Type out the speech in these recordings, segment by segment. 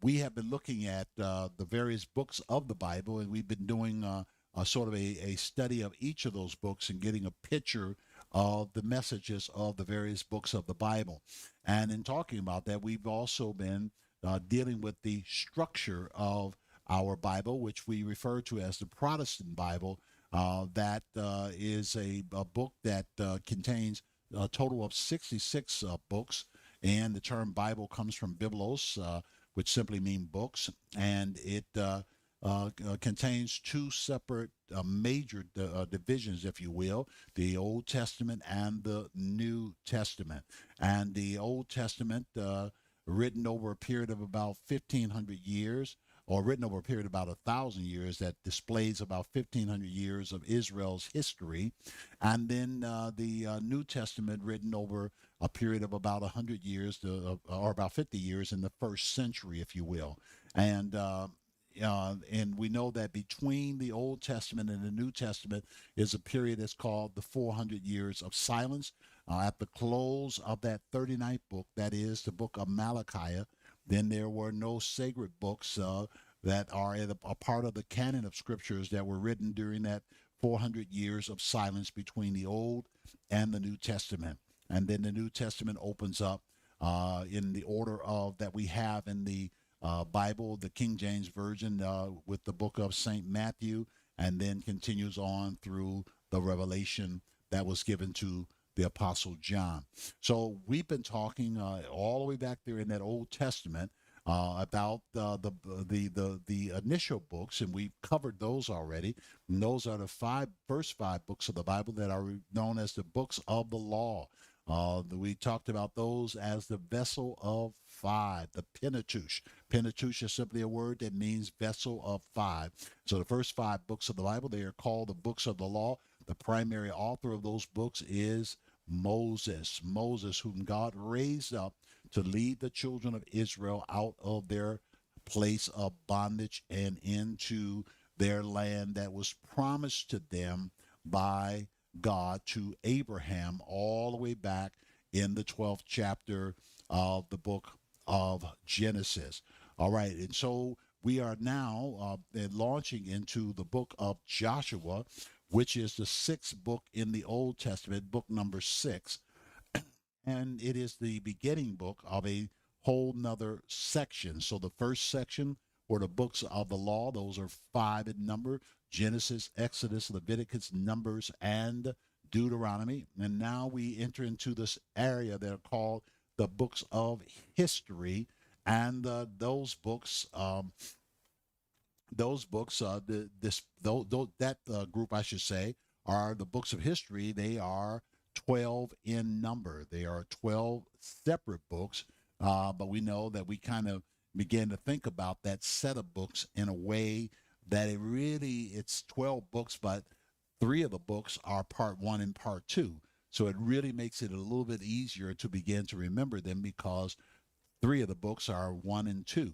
we have been looking at the various books of the Bible, and we've been doing sort of a study of each of those books and getting a picture of the messages of the various books of the Bible. And in talking about that, we've also been dealing with the structure of our Bible, which we refer to as the Protestant Bible. That is a book that contains a total of 66 books, and the term Bible comes from biblos, which simply mean books, and it contains two separate major divisions, if you will, the Old Testament and the New Testament. And the Old Testament, written over a period of about 1,500 years, or written over a period of about 1,000 years, that displays about 1,500 years of Israel's history. And then the New Testament, written over a period of about 100 years, or about 50 years in the first century, if you will. And we know that between the Old Testament and the New Testament is a period that's called the 400 years of silence. At the close of that 39th book, that is the book of Malachi, then there were no sacred books that are a part of the canon of scriptures that were written during that 400 years of silence between the Old and the New Testament. And then the New Testament opens up in the order of that we have in the Bible, the King James Version, with the book of St. Matthew, and then continues on through the revelation that was given to the Apostle John. So we've been talking all the way back there in that Old Testament about the initial books, and we've covered those already. And those are the first five books of the Bible that are known as the books of the law. We talked about those as the vessel of five, the Pentateuch. Pentateuch is simply a word that means vessel of five. So the first five books of the Bible, they are called the books of the law. The primary author of those books is Moses. Moses, whom God raised up to lead the children of Israel out of their place of bondage and into their land that was promised to them by God to Abraham, all the way back in the 12th chapter of the book of Genesis. All right, and so we are now launching into the book of Joshua, which is the sixth book in the Old Testament, book number 6. And it is the beginning book of a whole nother section. So the first section were the books of the law. Those are 5 in number: Genesis, Exodus, Leviticus, Numbers, and Deuteronomy. And now we enter into this area that are called the books of history. And those books, that group, I should say, are the books of history. They are 12 in number. They are 12 separate books, but we know that we kind of begin to think about that set of books in a way that it's 12 books, but 3 of the books are part 1 and part 2. So it really makes it a little bit easier to begin to remember them, because 3 of the books are 1 and 2.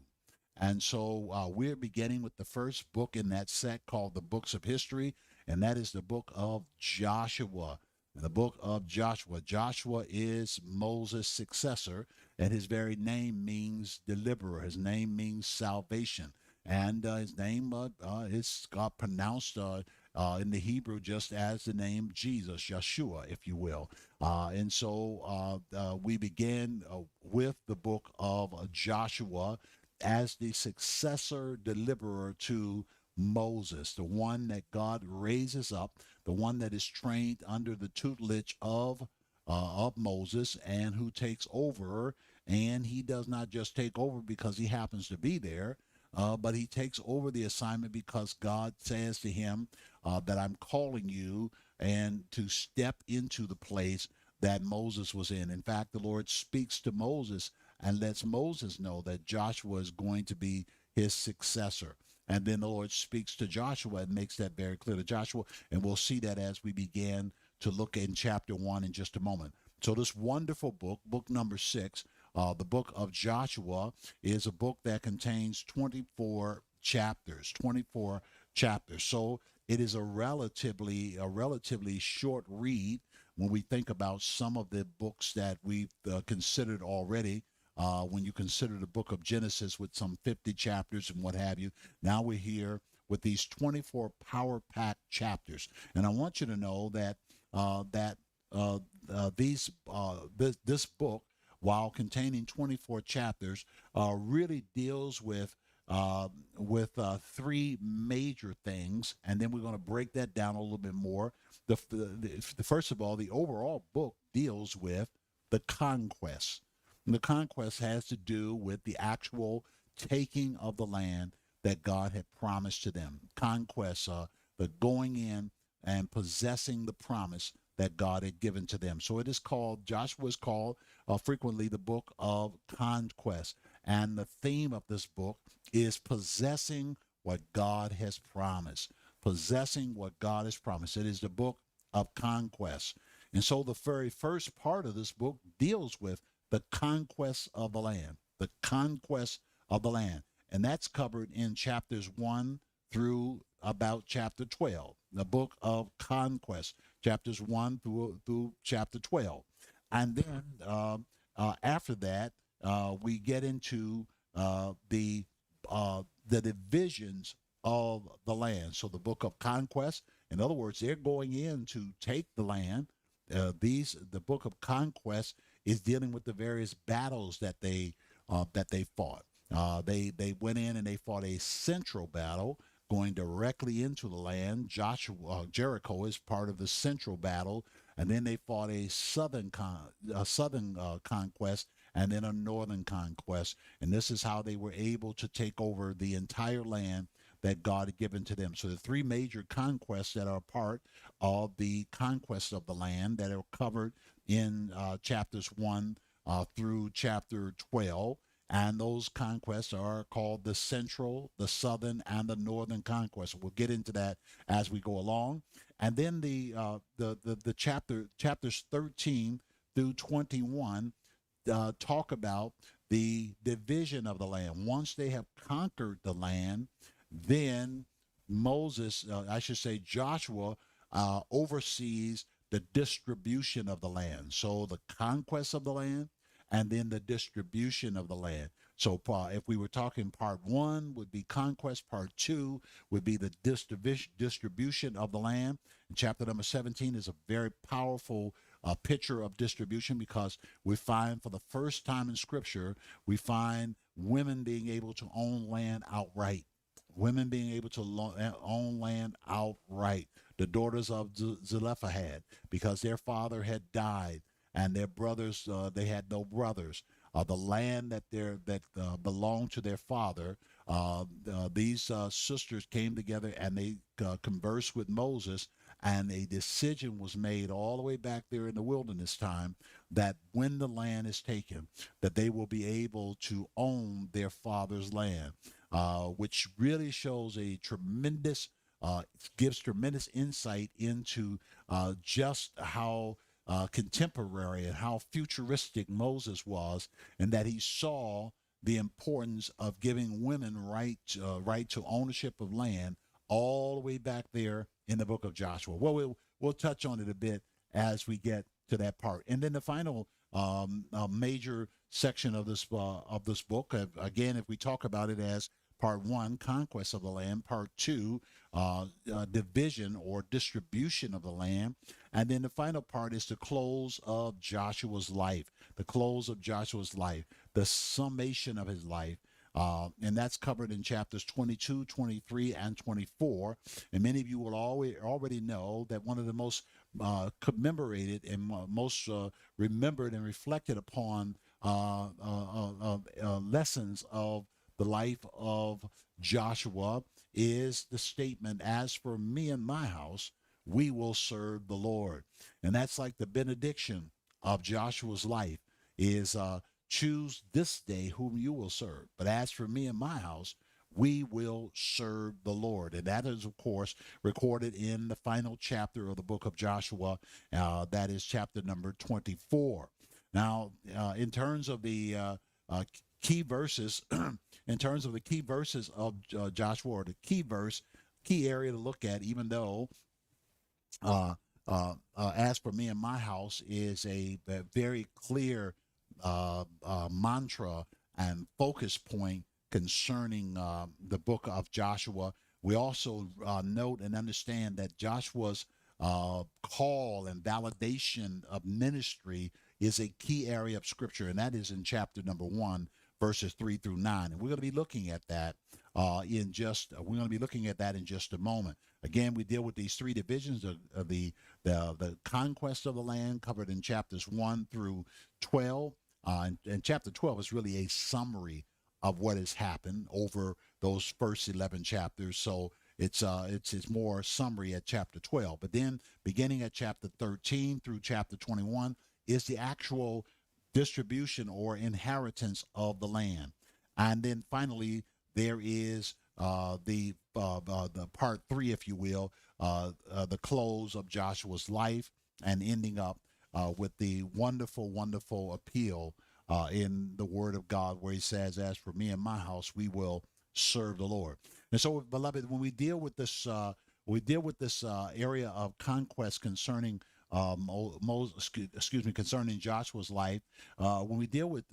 And so we're beginning with the first book in that set, called the Books of History, and that is the book of Joshua. The book of Joshua. Joshua is Moses' successor, and his very name means deliverer. His name means salvation. And his name is pronounced in the Hebrew just as the name Jesus, Yeshua, if you will. And so we begin with the book of Joshua as the successor deliverer to Moses, the one that God raises up, the one that is trained under the tutelage of Moses, and who takes over. And he does not just take over because he happens to be there, but he takes over the assignment because God says to him that I'm calling you and to step into the place that Moses was in. In fact, the Lord speaks to Moses and lets Moses know that Joshua is going to be his successor. And then the Lord speaks to Joshua and makes that very clear to Joshua. And we'll see that as we begin to look in chapter 1 in just a moment. So this wonderful book, book number 6, the book of Joshua, is a book that contains 24 chapters, 24 chapters. So it is a relatively short read when we think about some of the books that we've considered already when you consider the book of Genesis with some 50 chapters and what have you. Now we're here with these 24 power-packed chapters. And I want you to know that uh, this book, while containing 24 chapters, really deals with three major things, and then we're going to break that down a little bit more. The first of all, the overall book deals with the conquest. And the conquest has to do with the actual taking of the land that God had promised to them. Conquest, the going in and possessing the promise that God had given to them. So it is called, Joshua is called frequently the book of conquest. And the theme of this book is possessing what God has promised. Possessing what God has promised. It is the book of conquest. And so the very first part of this book deals with the conquest of the land. The conquest of the land. And that's covered in chapters 1 through about chapter 12. The book of conquest, chapters 1 through chapter 12. And then after that, we get into the divisions of the land. So the book of conquest, in other words, they're going in to take the land. The book of conquest is dealing with the various battles that they fought. They went in and they fought a central battle going directly into the land. Jericho is part of the central battle, and then they fought a southern conquest, and then a northern conquest. And this is how they were able to take over the entire land that God had given to them. So the three major conquests that are part of the conquest of the land that are covered in chapters 1 through chapter 12. And those conquests are called the central, the southern, and the northern conquest. We'll get into that as we go along. And then the chapters 13 through 21 talk about the division of the land. Once they have conquered the land, then Joshua oversees the distribution of the land. So the conquest of the land, and then the distribution of the land. So if we were talking part 1 would be conquest, part 2 would be the distribution of the land. And chapter number 17 is a very powerful picture of distribution, because we find for the first time in Scripture, we find women being able to own land outright. Women being able to own land outright. The daughters of Zelophehad, because their father had died, and their brothers, they had no brothers. The land that belonged to their father, these sisters came together and they conversed with Moses, and a decision was made all the way back there in the wilderness time that when the land is taken, that they will be able to own their father's land, which really shows a tremendous, gives tremendous insight into just how contemporary and how futuristic Moses was, and that he saw the importance of giving women right to ownership of land all the way back there in the book of Joshua. Well, we'll touch on it a bit as we get to that part, and then the final major section of this book. Again, if we talk about it as part 1, conquest of the land, part 2, division or distribution of the land, and then the final part is the close of Joshua's life, the close of Joshua's life, the summation of his life. And that's covered in chapters 22, 23, and 24. And many of you will already know that one of the most commemorated and most remembered and reflected upon lessons of the life of Joshua is the statement, "As for me and my house, we will serve the Lord." And that's like the benediction of Joshua's life is choose this day whom you will serve. But as for me and my house, we will serve the Lord. And that is, of course, recorded in the final chapter of the book of Joshua. That is chapter number 24. Now, in terms of the key verses, in terms of the key verses of Joshua, or the key area to look at, even though as for me and my house is a very clear mantra and focus point concerning the book of Joshua. We also note and understand that Joshua's call and validation of ministry is a key area of scripture, and that is in chapter number 1, verses 3 through 9. And we're going to be looking at that we're going to be looking at that in just a moment. Again, we deal with these three divisions of the conquest of the land covered in chapters 1 through 12. And chapter 12 is really a summary of what has happened over those first 11 chapters. So it's more summary at chapter 12. But then beginning at chapter 13 through chapter 21 is the actual distribution or inheritance of the land. And then finally, there is the part 3, if you will, the close of Joshua's life, and ending up with the wonderful, wonderful appeal in the Word of God, where he says, "As for me and my house, we will serve the Lord." And so, beloved, when we deal with this, area of conquest concerning concerning Joshua's life. When we deal with,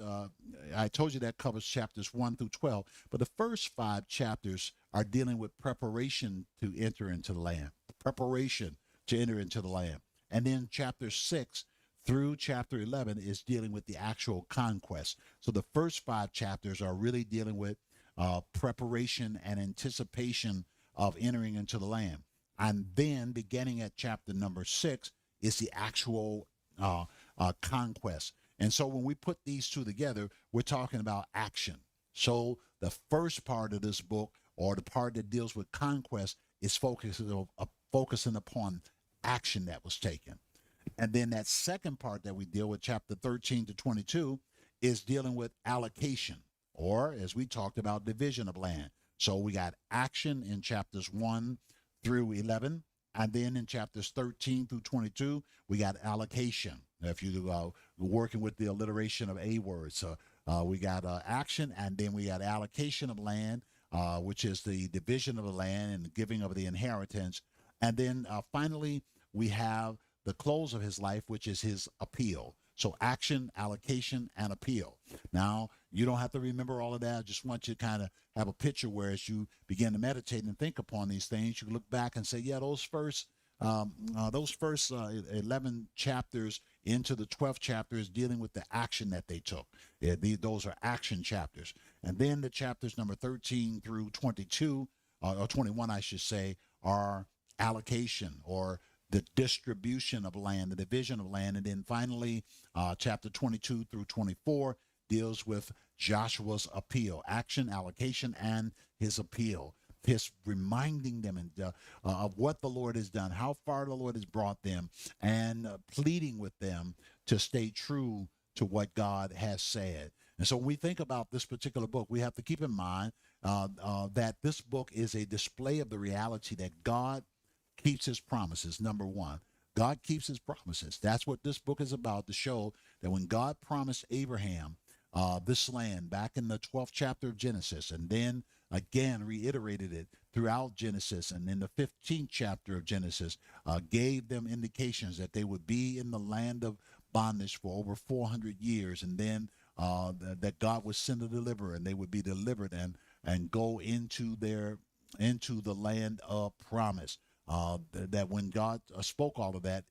I told you that covers chapters 1 through 12, but the first 5 chapters are dealing with preparation to enter into the land, preparation to enter into the land. And then chapter 6 through chapter 11 is dealing with the actual conquest. So the first 5 chapters are really dealing with preparation and anticipation of entering into the land. And then beginning at chapter number 6 is the actual conquest. And so when we put these two together, we're talking about action. So the first part of this book, or the part that deals with conquest, is focusing upon action that was taken. And then that second part that we deal with, chapter 13 to 22, is dealing with allocation, or as we talked about, division of land. So we got action in chapters 1 through 11. And then in chapters 13 through 22, we got allocation. If you're working with the alliteration of A words, we got action, and then we got allocation of land, which is the division of the land and the giving of the inheritance. And then finally, we have the close of his life, which is his appeal. So action, allocation, and appeal. Now, you don't have to remember all of that. I just want you to kind of have a picture where, as you begin to meditate and think upon these things, you look back and say, yeah, those first 11 chapters into the 12th chapter is dealing with the action that they took. Yeah, those are action chapters. And then the chapters number 13 through 22, or 21, I should say, are allocation, or the distribution of land, the division of land. And then finally, chapter 22 through 24 deals with Joshua's appeal, action, allocation, and his appeal. His reminding them of what the Lord has done, how far the Lord has brought them, and pleading with them to stay true to what God has said. And so when we think about this particular book, we have to keep in mind that this book is a display of the reality that God keeps his promises. Number one, God keeps his promises. That's what this book is about, to show that when God promised Abraham this land back in the 12th chapter of Genesis, and then again reiterated it throughout Genesis, and in the 15th chapter of Genesis, gave them indications that they would be in the land of bondage for over 400 years, and then that God would send a deliverer, and they would be delivered and go into the land of promise. That when God spoke all of that,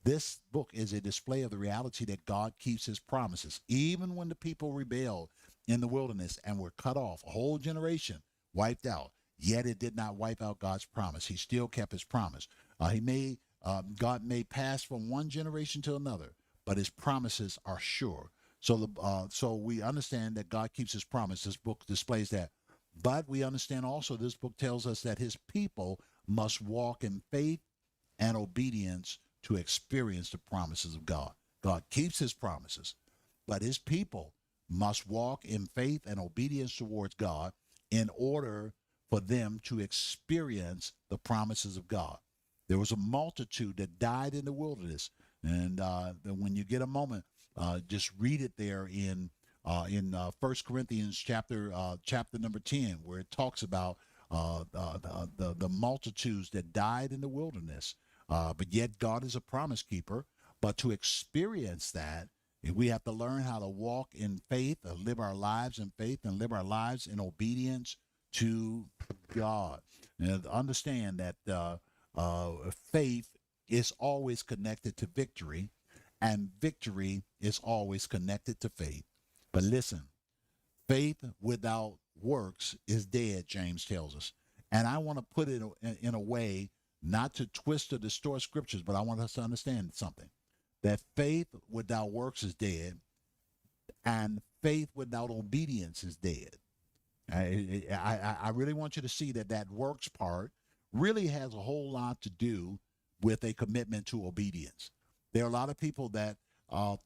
this book is a display of the reality that God keeps his promises. Even when the people rebelled in the wilderness and were cut off, a whole generation wiped out, yet it did not wipe out God's promise. He still kept his promise. God may pass from one generation to another, but his promises are sure. So we understand that God keeps his promise. This book displays that. But we understand also this book tells us that his people must walk in faith and obedience to experience the promises of God. God keeps his promises, but his people must walk in faith and obedience towards God in order for them to experience the promises of God. There was a multitude that died in the wilderness, and when you get a moment, just read it there in 1 Corinthians chapter number 10, where it talks about the multitudes that died in the wilderness. But yet God is a promise keeper. But to experience that, We have to learn how to walk in faith, live our lives in faith, and live our lives in obedience to God. And understand that faith is always connected to victory, and victory is always connected to faith. But listen, faith without works is dead, James tells us. And I want to put it in a way not to twist or distort scriptures, but I want us to understand something, that faith without works is dead, and faith without obedience is dead. I really want you to see that that works part really has a whole lot to do with a commitment to obedience. There are a lot of people that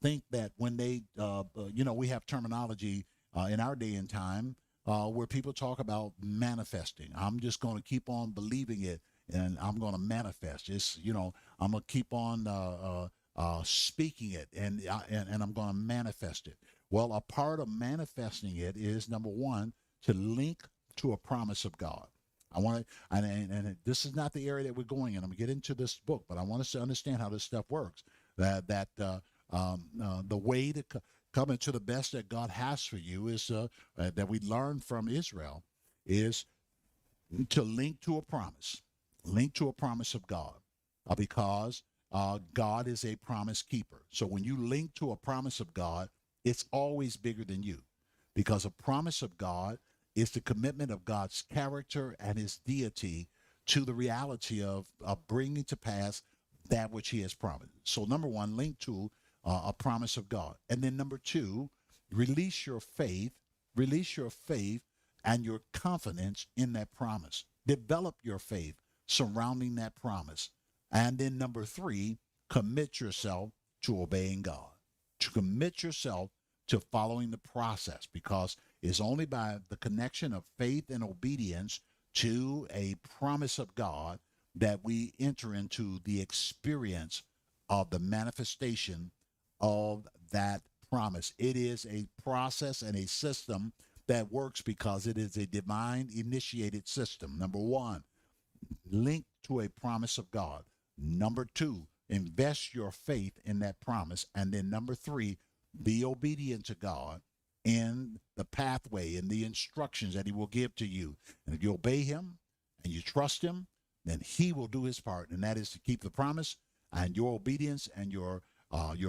think that when they, we have terminology in our day and time where people talk about manifesting. I'm just going to keep on believing it, and I'm going to manifest. I'm going to keep on speaking it, and I'm going to manifest it. Well, a part of manifesting it is, number one, to link to a promise of God. I want to, and this is not the area that we're going in. I'm going to get into this book, but I want us to understand how this stuff works. That the way to come into the best that God has for you is that we learn from Israel is to link to a promise of God, because God is a promise keeper. So when you link to a promise of God, it's always bigger than you, because a promise of God is the commitment of God's character and his deity to the reality of bringing to pass that which he has promised. So number one, link to a promise of God. And then number two, release your faith and your confidence in that promise. Develop your faith surrounding that promise. And then number three, commit yourself to obeying God, to commit yourself to following the process, because it's only by the connection of faith and obedience to a promise of God that we enter into the experience of the manifestation of that promise. It is a process and a system that works because it is a divine initiated system. Number one, link to a promise of God. Number two, invest your faith in that promise. And then number three, be obedient to God in the pathway and the instructions that he will give to you. And if you obey him and you trust him, then he will do his part, and that is to keep the promise. And your obedience and your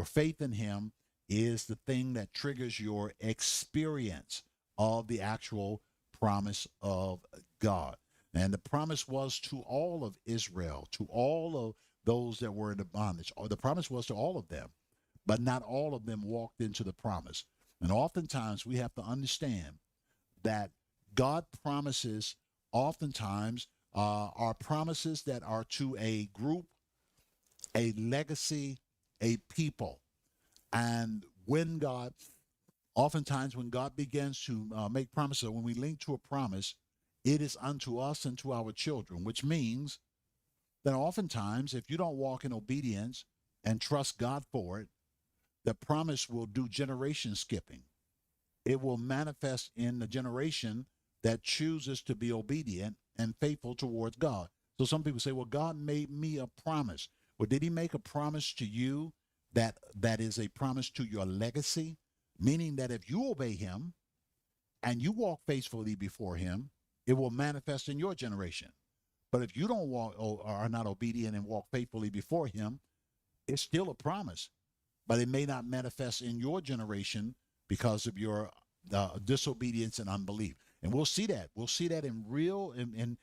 faith in him is the thing that triggers your experience of the actual promise of God. And the promise was to all of Israel, to all of those that were in the bondage. The promise was to all of them, but not all of them walked into the promise. And oftentimes we have to understand that God promises oftentimes are promises that are to a group, a legacy, a people. And oftentimes when God begins to make promises, when we link to a promise, it is unto us and to our children, which means that oftentimes if you don't walk in obedience and trust God for it, the promise will do generation skipping. It will manifest in the generation that chooses to be obedient and faithful towards God. So some people say, well, God made me a promise. Well, did he make a promise to you that is a promise to your legacy? Meaning that if you obey him and you walk faithfully before him, it will manifest in your generation. But if you don't walk or are not obedient and walk faithfully before him, it's still a promise, but it may not manifest in your generation because of your disobedience and unbelief. And we'll see that. We'll see that in real in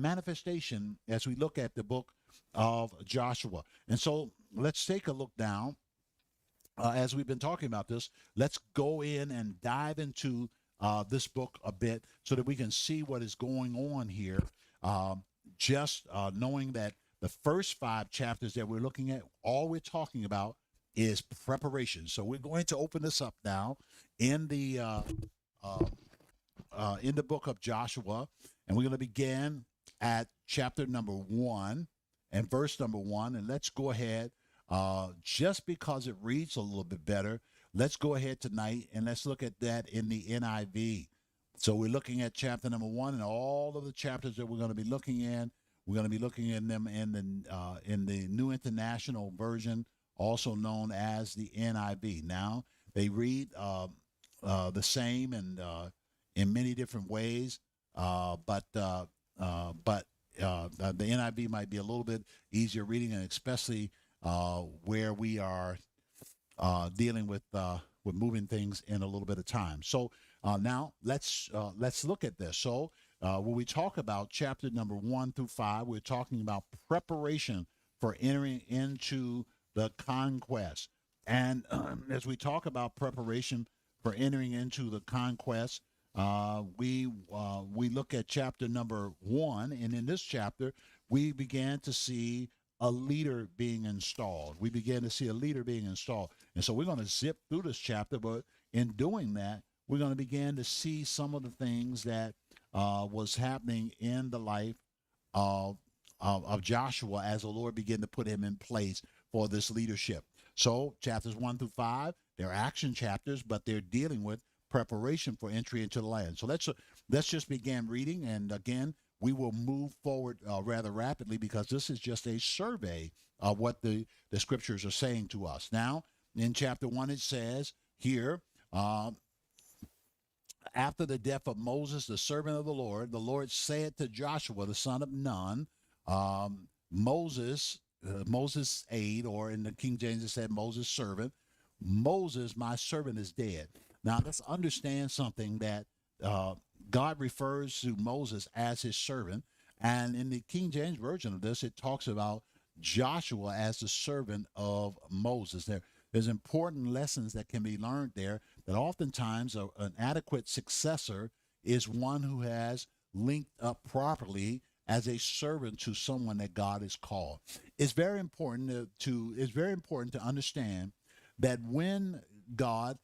manifestation as we look at the book of Joshua. And so let's take a look down. As we've been talking about this, let's go in and dive into this book a bit so that we can see what is going on here. Just knowing that the first 5 chapters that we're looking at, all we're talking about is preparation. So we're going to open this up now in the book of Joshua, and we're going to begin at chapter number 1 and verse number 1. And let's go ahead, just because it reads a little bit better, let's go ahead tonight and let's look at that in the NIV. So we're looking at chapter number 1, and all of the chapters that we're going to be looking in, we're going to be looking in them in the New International Version, also known as the NIV. Now, they read the same and in many different ways. The NIV might be a little bit easier reading, and especially where we are dealing with moving things in a little bit of time. So now let's look at this. So when we talk about chapter number 1 through 5, we're talking about preparation for entering into the conquest. And as we talk about preparation for entering into the conquest, we look at chapter number 1, and in this chapter we began to see a leader being installed. We began to see a leader being installed. And so we're going to zip through this chapter, but in doing that, we're going to begin to see some of the things that was happening in the life of Joshua as the Lord began to put him in place for this leadership. So chapters 1 through 5, they're action chapters, but they're dealing with preparation for entry into the land. So let's just begin reading, and again, we will move forward rather rapidly because this is just a survey of what the scriptures are saying to us. Now, in chapter 1, it says here, after the death of Moses, the servant of the Lord said to Joshua, the son of Nun, Moses' aide, or in the King James it said Moses' servant, Moses, my servant, is dead. Now, let's understand something that God refers to Moses as his servant. And in the King James Version of this, it talks about Joshua as the servant of Moses. There's important lessons that can be learned there, that oftentimes an adequate successor is one who has linked up properly as a servant to someone that God has called. It's very important to understand that when God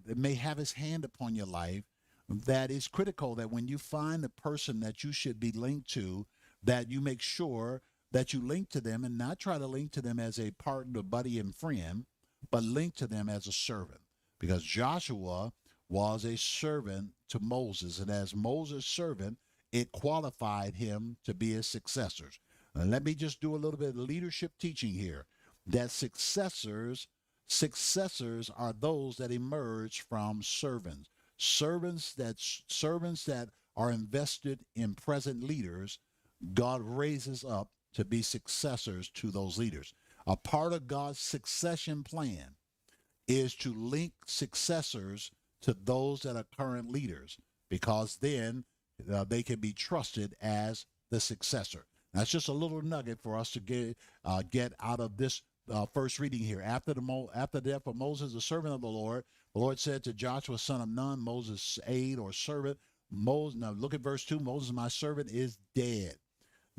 may have his hand upon your life, that is critical that when you find the person that you should be linked to, that you make sure that you link to them and not try to link to them as a partner, buddy, and friend, but link to them as a servant. Because Joshua was a servant to Moses, and as Moses' servant, it qualified him to be his successors. And let me just do a little bit of leadership teaching here, that successors are those that emerge from servants. Servants that are invested in present leaders, God raises up to be successors to those leaders. A part of God's succession plan is to link successors to those that are current leaders, because then they can be trusted as the successor. That's just a little nugget for us to get out of this first reading here. After the death of Moses, the servant of the Lord said to Joshua, son of Nun, Moses' aide or servant, now look at verse 2, Moses, my servant, is dead.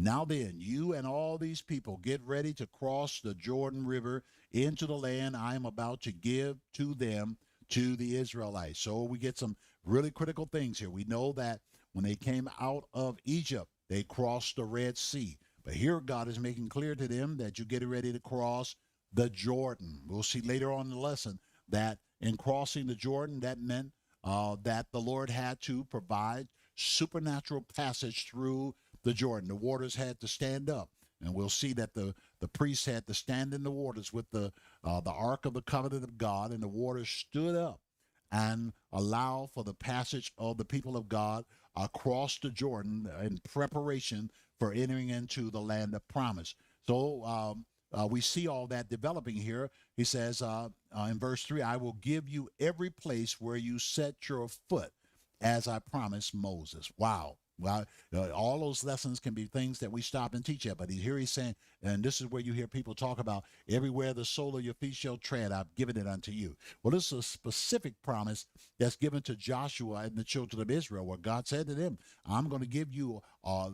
Now then, you and all these people get ready to cross the Jordan River into the land I am about to give to them, to the Israelites. So we get some really critical things here. We know that when they came out of Egypt, they crossed the Red Sea. But here God is making clear to them that you get ready to cross the Jordan. We'll see later on in the lesson that in crossing the Jordan, that meant that the Lord had to provide supernatural passage through the Jordan. The waters had to stand up. And we'll see that the priests had to stand in the waters with the Ark of the Covenant of God, and the waters stood up and allow for the passage of the people of God across the Jordan in preparation for entering into the land of promise. So we see all that developing here. He says in verse 3, I will give you every place where you set your foot, as I promised Moses. Wow. Well, all those lessons can be things that we stop and teach at. But here he's saying, and this is where you hear people talk about, everywhere the sole of your feet shall tread, I've given it unto you. Well, this is a specific promise that's given to Joshua and the children of Israel, where God said to them, I'm going to give you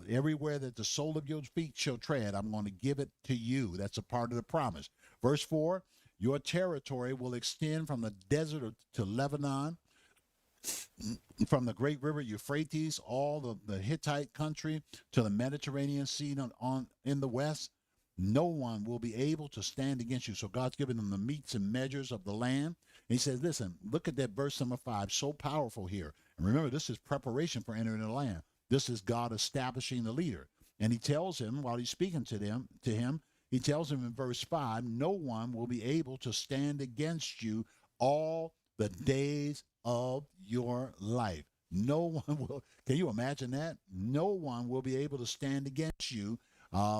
everywhere that the sole of your feet shall tread, I'm going to give it to you. That's a part of the promise. Verse 4, your territory will extend from the desert to Lebanon, from the great river Euphrates, all of the Hittite country to the Mediterranean Sea in the west. No one will be able to stand against you. So God's given them the metes and measures of the land. And he says, listen, look at that verse number 5, so powerful here. And remember, this is preparation for entering the land. This is God establishing the leader. And he tells him, while he's speaking to him, he tells him in verse 5, no one will be able to stand against you all the days of your life. No one will. Can you imagine that? No one will be able to stand against you.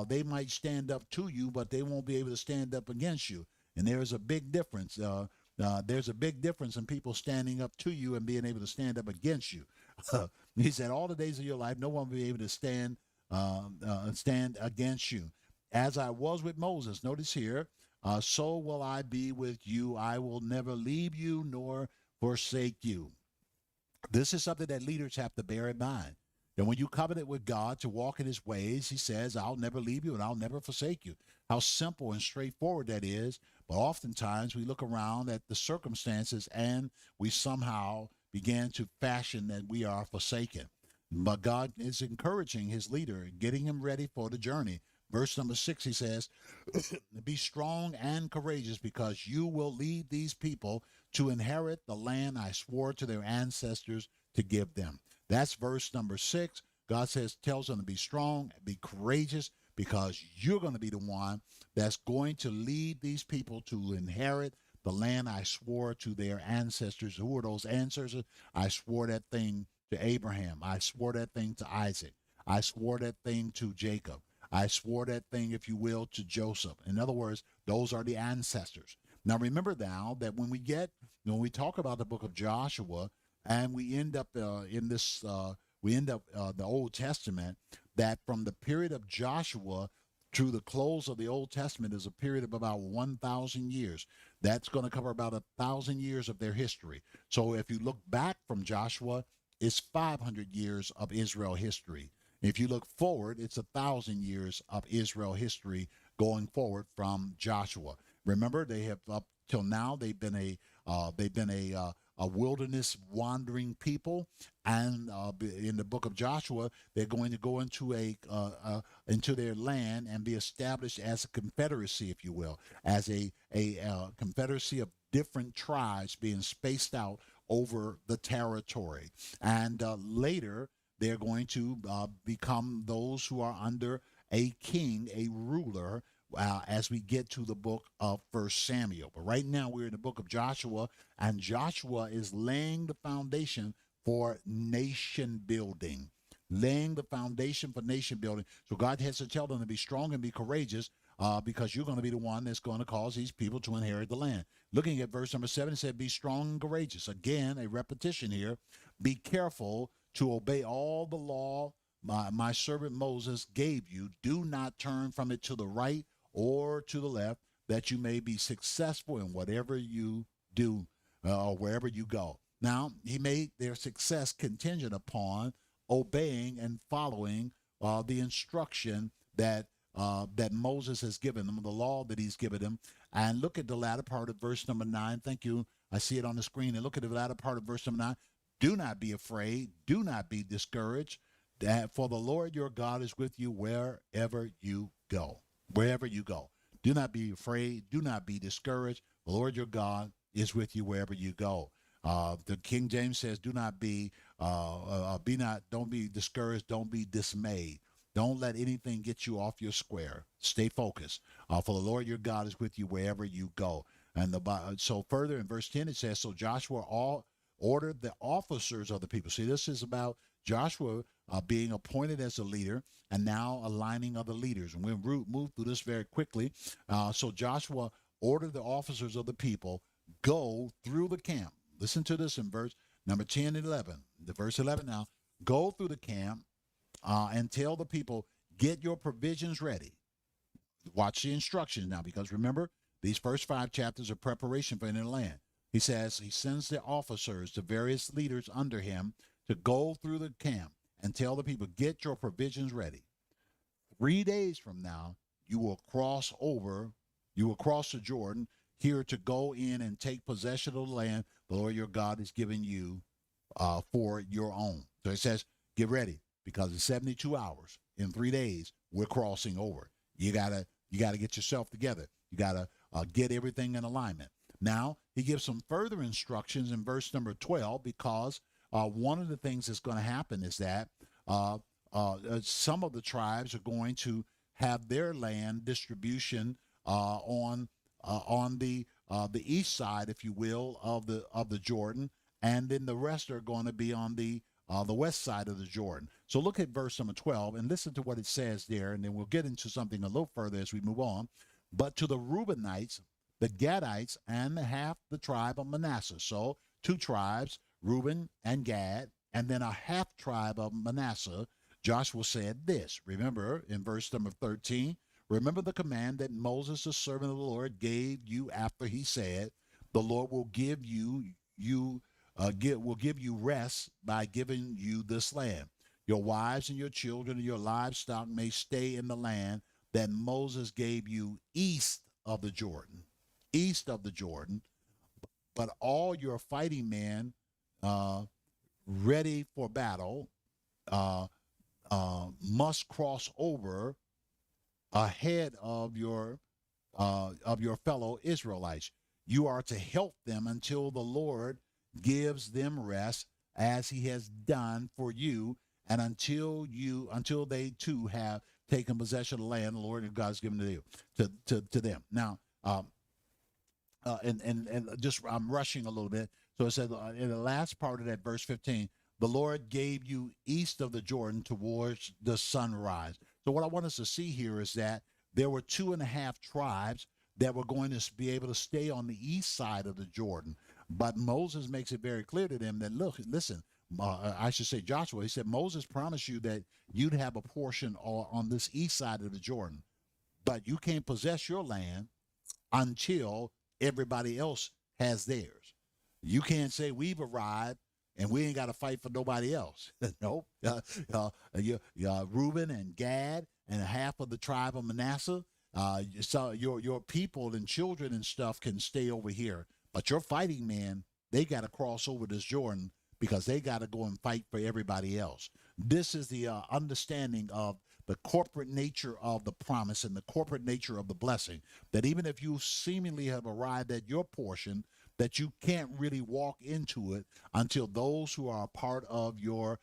They might stand up to you, but they won't be able to stand up against you. And there is a big difference. There's a big difference in people standing up to you and being able to stand up against you. He said, all the days of your life, no one will be able to stand against you. As I was with Moses, notice here, so will I be with you. I will never leave you nor forsake you. This is something that leaders have to bear in mind. And when you covenant with God to walk in his ways, he says, I'll never leave you and I'll never forsake you. How simple and straightforward that is. But oftentimes we look around at the circumstances and we somehow begin to fashion that we are forsaken. But God is encouraging his leader, getting him ready for the journey. Verse number 6, he says, be strong and courageous because you will lead these people to inherit the land I swore to their ancestors to give them. That's verse number 6. God tells them to be strong, be courageous, because you're going to be the one that's going to lead these people to inherit the land I swore to their ancestors. Who are those ancestors? I swore that thing to Abraham. I swore that thing to Isaac. I swore that thing to Jacob. I swore that thing, if you will, to Joseph. In other words, those are the ancestors. Now, remember now that when we talk about the book of Joshua, and we end up the Old Testament, that from the period of Joshua to the close of the Old Testament is a period of about 1,000 years. That's going to cover about 1,000 years of their history. So if you look back from Joshua, it's 500 years of Israel history. If you look forward, it's 1,000 years of Israel history going forward from Joshua. Remember, they have up till now they've been a wilderness wandering people, and in the book of Joshua, they're going to go into into their land and be established as a confederacy, if you will, as a confederacy of different tribes being spaced out over the territory, and later they're going to become those who are under a king, a ruler, as we get to the book of First Samuel. But right now we're in the book of Joshua, and Joshua is laying the foundation for nation building. Laying the foundation for nation building. So God has to tell them to be strong and be courageous, because you're going to be the one that's going to cause these people to inherit the land. Looking at verse number 7, it said, be strong and courageous. Again, a repetition here. Be careful to obey all the law my servant Moses gave you. Do not turn from it to the right or to the left, that you may be successful in whatever you do or wherever you go. Now, he made their success contingent upon obeying and following the instruction that Moses has given them, the law that he's given them. And look at the latter part of verse number 9. Thank you. I see it on the screen. And look at the latter part of verse number 9. Do not be afraid. Do not be discouraged. For the Lord your God is with you wherever you go. Wherever you go. Do not be afraid. Do not be discouraged. The Lord your God is with you wherever you go. The King James says, don't be discouraged. Don't be dismayed. Don't let anything get you off your square. Stay focused. For the Lord your God is with you wherever you go. And so further in verse 10, it says, so Joshua ordered the officers of the people. See, this is about Joshua being appointed as a leader and now aligning other leaders. And we'll move through this very quickly. So Joshua ordered the officers of the people, go through the camp. Listen to this in verse number 10 and 11. The verse 11 now. Go through the camp and tell the people, get your provisions ready. Watch the instructions now, because remember, these first 5 chapters are preparation for entering the land. He says he sends the officers, the various leaders under him, to go through the camp and tell the people, get your provisions ready. 3 days from now, you will cross the Jordan here to go in and take possession of the land the Lord your God is giving you for your own. So it says, get ready, because in 72 hours, in 3 days, we're crossing over. You gotta get yourself together. You gotta get everything in alignment. Now, he gives some further instructions in verse number 12, because one of the things that's going to happen is that some of the tribes are going to have their land distribution on the the east side, if you will, of the Jordan, and then the rest are going to be on the west side of the Jordan. So look at verse number 12 and listen to what it says there, and then we'll get into something a little further as we move on. But to the Reubenites, the Gadites, and half the tribe of Manasseh. So two tribes, Reuben and Gad, and then a half tribe of Manasseh. Joshua said this. Remember in verse number 13, remember the command that Moses, the servant of the Lord, gave you after he said, the Lord will give you rest by giving you this land. Your wives and your children and your livestock may stay in the land that Moses gave you east of the Jordan. East of the Jordan. But all your fighting men ready for battle uh, must cross over ahead of your fellow Israelites. You are to help them until the Lord gives them rest, as He has done for you, and until they too have taken possession of the land the Lord and God has given to you to them. Now, and just I'm rushing a little bit. So it says in the last part of that verse 15, the Lord gave you east of the Jordan towards the sunrise. So what I want us to see here is that there were 2.5 tribes that were going to be able to stay on the east side of the Jordan. But Moses makes it very clear to them that, look, listen, I should say Joshua, he said, Moses promised you that you'd have a portion on this east side of the Jordan, but you can't possess your land until everybody else has theirs. You can't say we've arrived and we ain't got to fight for nobody else. Nope. Reuben and Gad and half of the tribe of Manasseh, so your people and children and stuff can stay over here. But your fighting men, they got to cross over this Jordan because they got to go and fight for everybody else. This is the understanding of the corporate nature of the promise and the corporate nature of the blessing, that even if you seemingly have arrived at your portion, that you can't really walk into it until those who are a part of your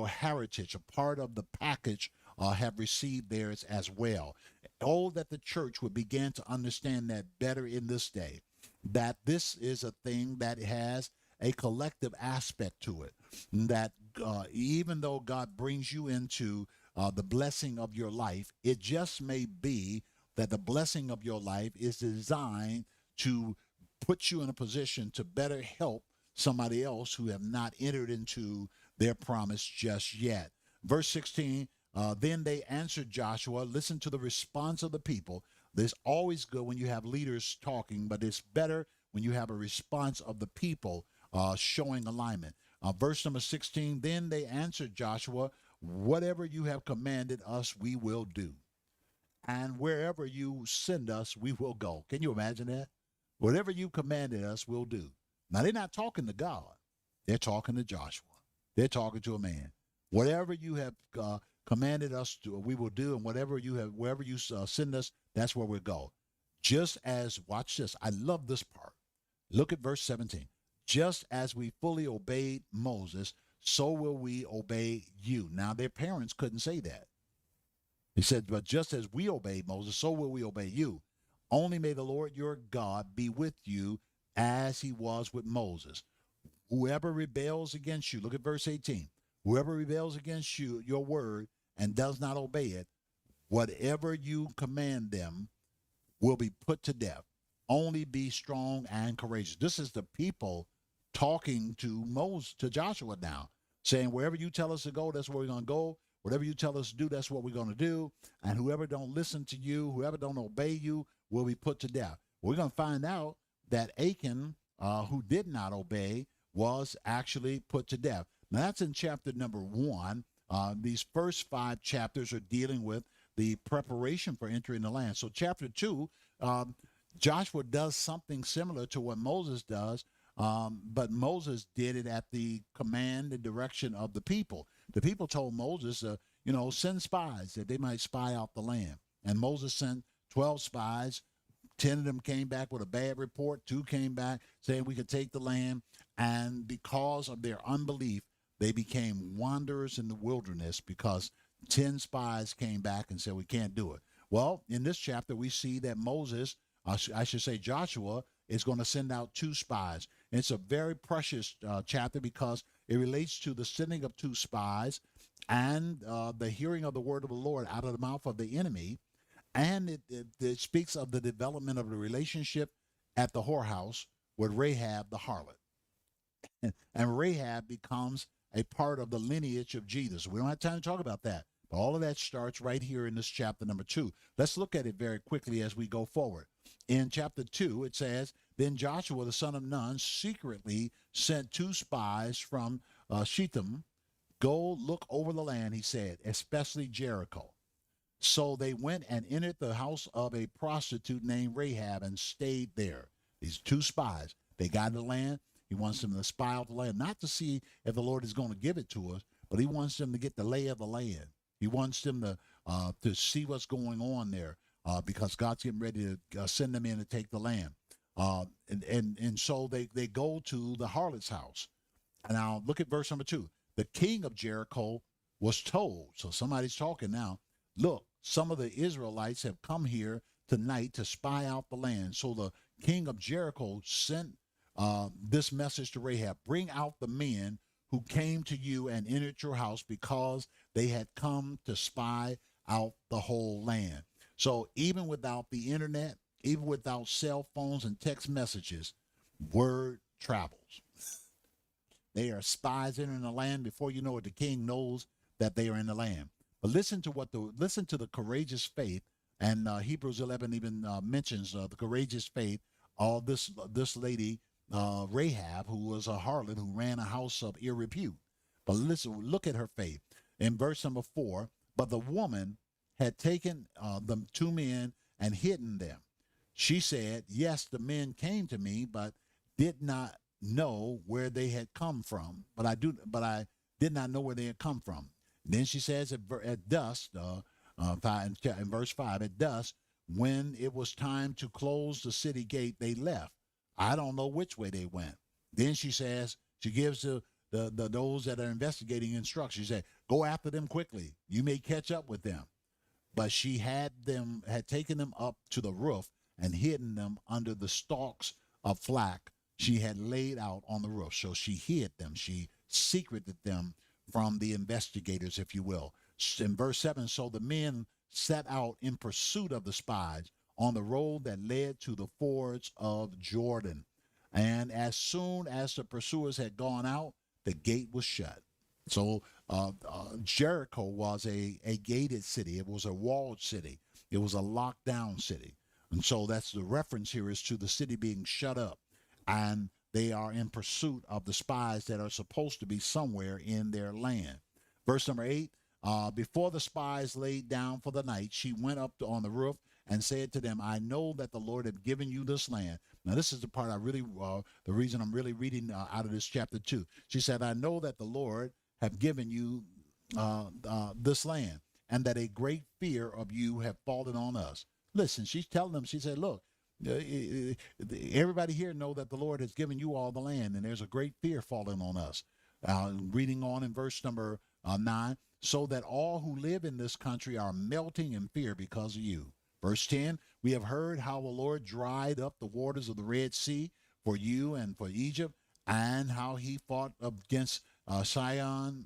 heritage, a part of the package, have received theirs as well. Oh, that the church would begin to understand that better in this day, that this is a thing that has a collective aspect to it, that even though God brings you into the blessing of your life, it just may be that the blessing of your life is designed to put you in a position to better help somebody else who have not entered into their promise just yet. Verse 16, then they answered Joshua. Listen to the response of the people. It's always good when you have leaders talking, but it's better when you have a response of the people showing alignment. Verse number 16, then they answered Joshua, whatever you have commanded us, we will do. And wherever you send us, we will go. Can you imagine that? Whatever you commanded us, we'll do. Now, they're not talking to God. They're talking to Joshua. They're talking to a man. Whatever you have commanded us to, we will do, and wherever you send us, that's where we'll go. Just as, watch this, I love this part. Look at verse 17. Just as we fully obeyed Moses, so will we obey you. Now, their parents couldn't say that. He said, but just as we obeyed Moses, so will we obey you. Only may the Lord your God be with you as he was with Moses. Whoever rebels against you, look at verse 18. Whoever rebels against you, your word, and does not obey it, whatever you command them will be put to death. Only be strong and courageous. This is the people talking to Moses, to Joshua now, saying, wherever you tell us to go, that's where we're going to go. Whatever you tell us to do, that's what we're going to do. And whoever don't listen to you, whoever don't obey you, will be put to death. We're going to find out that Achan, who did not obey, was actually put to death. Now, that's in chapter number 1. These first 5 chapters are dealing with the preparation for entering the land. So chapter 2, Joshua does something similar to what Moses does, but Moses did it at the command and direction of the people. The people told Moses, send spies that they might spy out the land. And Moses sent 12 spies. 10 of them came back with a bad report. 2 came back saying we could take the land. And because of their unbelief, they became wanderers in the wilderness because 10 spies came back and said we can't do it. Well, in this chapter, we see that Moses I should say Joshua is going to send out two spies. And it's a very precious chapter because it relates to the sending of two spies and the hearing of the word of the Lord out of the mouth of the enemy. And it speaks of the development of the relationship at the whorehouse with Rahab the harlot. And Rahab becomes a part of the lineage of Jesus. We don't have time to talk about that. But all of that starts right here in this chapter number 2. Let's look at it very quickly as we go forward. In chapter 2, it says, Then Joshua the son of Nun secretly sent two spies from Shittim. Go look over the land, he said, especially Jericho. So they went and entered the house of a prostitute named Rahab and stayed there. These two spies, they got the land. He wants them to spy out the land, not to see if the Lord is going to give it to us, but he wants them to get the lay of the land. He wants them to see what's going on there because God's getting ready to send them in to take the land. And so they go to the harlot's house. And now look at verse number 2. The king of Jericho was told, so somebody's talking now, look, some of the Israelites have come here tonight to spy out the land. So the king of Jericho sent this message to Rahab, bring out the men who came to you and entered your house because they had come to spy out the whole land. So even without the internet, even without cell phones and text messages, word travels. They are spies entering the land. Before you know it, the king knows that they are in the land. But listen to the courageous faith, and Hebrews 11 even mentions the courageous faith of this lady Rahab, who was a harlot who ran a house of ill repute. But listen, look at her faith in verse number 4. But the woman had taken the two men and hidden them. She said, "Yes, the men came to me, but did not know where they had come from. But I did not know where they had come from." Then she says at dusk, in verse 5, at dusk, when it was time to close the city gate, they left. I don't know which way they went. Then she says, she gives the those that are investigating instructions. She said, go after them quickly. You may catch up with them. But she had taken them up to the roof and hidden them under the stalks of flax she had laid out on the roof. So she hid them. She secreted them from the investigators, if you will. In verse 7, so the men set out in pursuit of the spies on the road that led to the fords of Jordan. And as soon as the pursuers had gone out, the gate was shut. So Jericho was a gated city. It was a walled city. It was a locked down city. And so that's the reference here is to the city being shut up. And they are in pursuit of the spies that are supposed to be somewhere in their land. Verse number 8, before the spies laid down for the night, she went up on the roof and said to them, I know that the Lord have given you this land. Now, this is the part the reason I'm really reading out of this chapter 2. She said, I know that the Lord have given you this land, and that a great fear of you have fallen on us. Listen, she's telling them, she said, look, everybody here know that the Lord has given you all the land, and there's a great fear falling on us. Reading on in verse number 9, so that all who live in this country are melting in fear because of you. Verse 10, we have heard how the Lord dried up the waters of the Red Sea for you and for Egypt, and how he fought against Sihon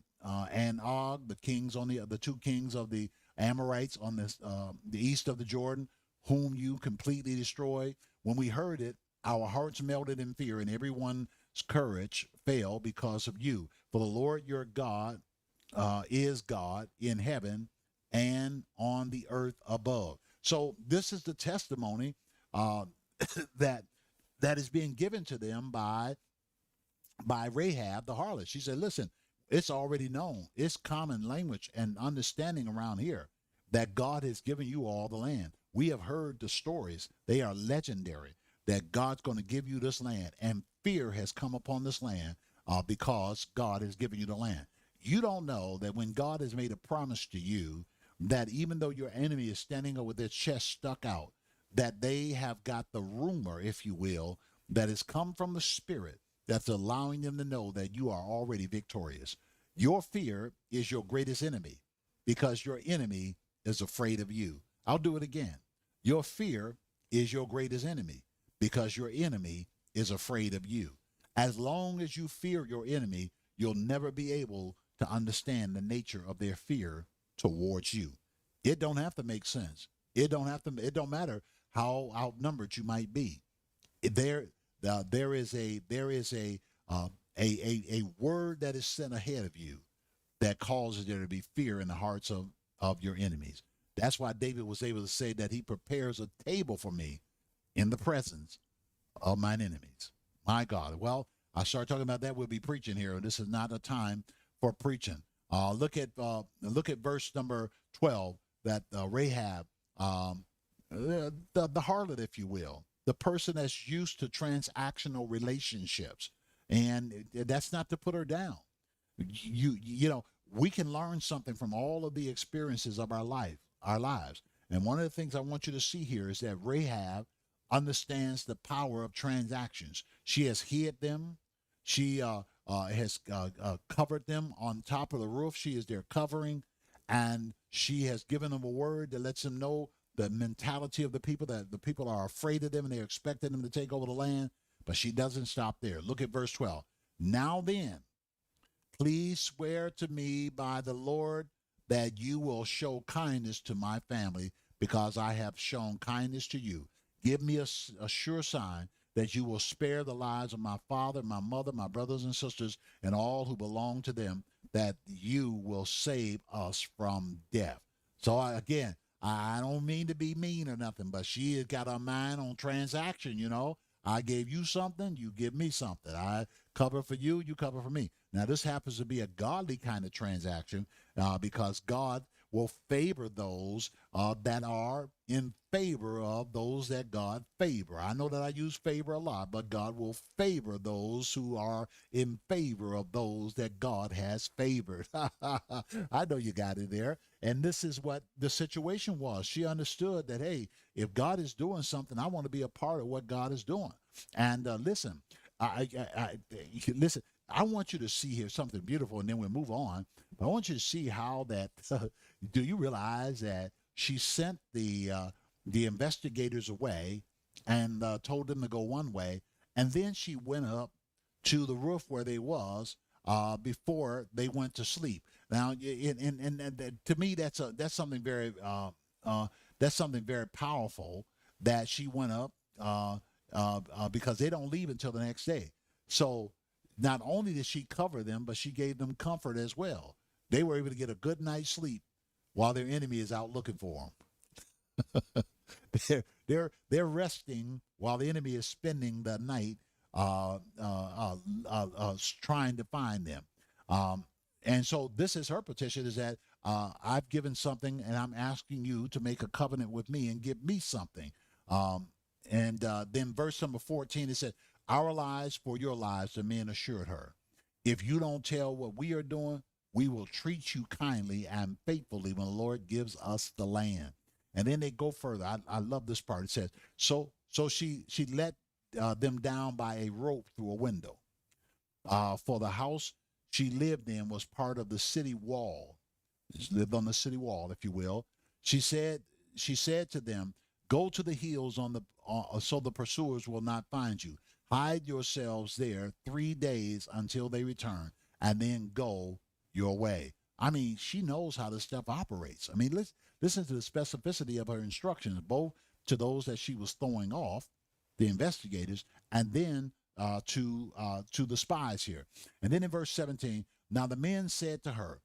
and Og, the kings on the two kings of the Amorites on the east of the Jordan, whom you completely destroyed. When we heard it, our hearts melted in fear, and everyone's courage fell because of you. For the Lord your God is God in heaven and on the earth above. So this is the testimony that is being given to them by Rahab the harlot. She said, listen, it's already known. It's common language and understanding around here that God has given you all the land. We have heard the stories. They are legendary that God's going to give you this land, and fear has come upon this land because God has given you the land. You don't know that when God has made a promise to you, that even though your enemy is standing up with their chest stuck out, that they have got the rumor, if you will, that has come from the Spirit that's allowing them to know that you are already victorious. Your fear is your greatest enemy because your enemy is afraid of you. I'll do it again. Your fear is your greatest enemy because your enemy is afraid of you. As long as you fear your enemy, you'll never be able to understand the nature of their fear towards you. It don't have to make sense. It don't matter how outnumbered you might be. There there is a word that is sent ahead of you that causes there to be fear in the hearts of your enemies. That's why David was able to say that he prepares a table for me in the presence of mine enemies. My God. Well, I start talking about that. We'll be preaching here. This is not a time for preaching. Look at verse number 12. That Rahab, the harlot, if you will, the person that's used to transactional relationships, and that's not to put her down. You know, we can learn something from all of the experiences of our lives. And one of the things I want you to see here is that Rahab understands the power of transactions. She has hid them. She has covered them on top of the roof. She is their covering, and she has given them a word that lets them know the mentality of the people, that the people are afraid of them and they're expecting them to take over the land. But she doesn't stop there. Look at verse 12. Now then, please swear to me by the Lord that you will show kindness to my family because I have shown kindness to you. Give me a sure sign that you will spare the lives of my father, my mother, my brothers and sisters, and all who belong to them, that you will save us from death. So again, I don't mean to be mean or nothing, but she has got her mind on transaction, you know. I gave you something, you give me something. I cover for you, you cover for me. Now, this happens to be a godly kind of transaction because God will favor those that are in favor of those that God favor. I know that I use favor a lot, but God will favor those who are in favor of those that God has favored. I know you got it there. And this is what the situation was. She understood that, hey, if God is doing something, I want to be a part of what God is doing. And listen, listen, I want you to see here something beautiful, and then we'll move on. But I want you to see how that. Do you realize that she sent the investigators away and told them to go one way, and then she went up to the roof where they was before they went to sleep. Now, and to me, that's something very that's something very powerful that she went up because they don't leave until the next day. So not only did she cover them, but she gave them comfort as well. They were able to get a good night's sleep while their enemy is out looking for them. they're resting while the enemy is spending the night trying to find them. And so this is her petition: is that I've given something, and I'm asking you to make a covenant with me and give me something. And then verse number 14, it said, "Our lives for your lives," the men assured her. "If you don't tell what we are doing, we will treat you kindly and faithfully when the Lord gives us the land." And then they go further. I love this part. It says, so she let them down by a rope through a window. For the house she lived in was part of the city wall. She lived on the city wall, if you will. She said to them, "Go to the hills so the pursuers will not find you. Hide yourselves there 3 days until they return, and then go your way." I mean, she knows how this stuff operates. I mean, listen to the specificity of her instructions, both to those that she was throwing off, the investigators, and then to the spies here. And then in verse 17, "Now the men said to her,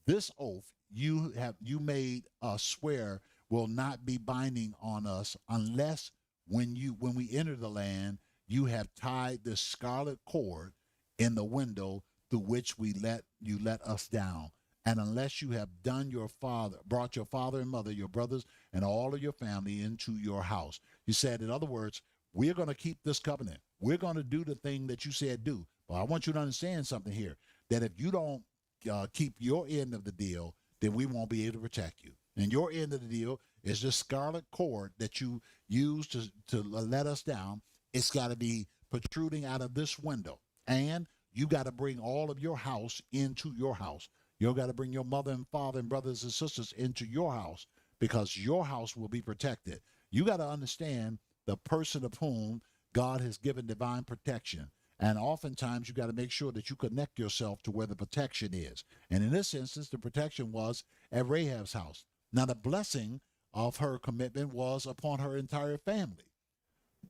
'This oath you made us swear will not be binding on us unless when we enter the land you have tied this scarlet cord in the window through which you let us down, and unless you have brought your father and mother, your brothers, and all of your family into your house.'" He said, in other words, we're going to keep this covenant. We're going to do the thing that you said do. But I want you to understand something here, that if you don't keep your end of the deal, then we won't be able to protect you. And your end of the deal is this scarlet cord that you use to let us down. It's got to be protruding out of this window. And you got to bring all of your house into your house. You got to bring your mother and father and brothers and sisters into your house, because your house will be protected. You got to understand the person of whom God has given divine protection. And oftentimes you got to make sure that you connect yourself to where the protection is. And in this instance, the protection was at Rahab's house. Now, the blessing of her commitment was upon her entire family.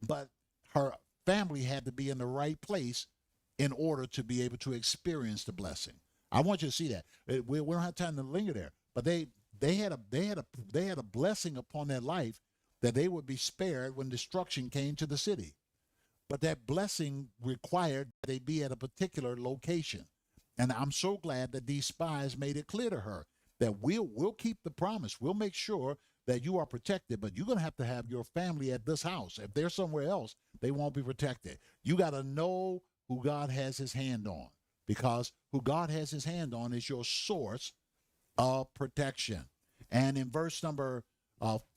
But her family had to be in the right place in order to be able to experience the blessing. I want you to see that. We don't have time to linger there, but they had a blessing upon their life that they would be spared when destruction came to the city. But that blessing required that they be at a particular location. And I'm so glad that these spies made it clear to her that we'll keep the promise. We'll make sure that you are protected, but you're going to have your family at this house. If they're somewhere else, they won't be protected. You got to know who God has his hand on, because who God has his hand on is your source of protection. And in verse number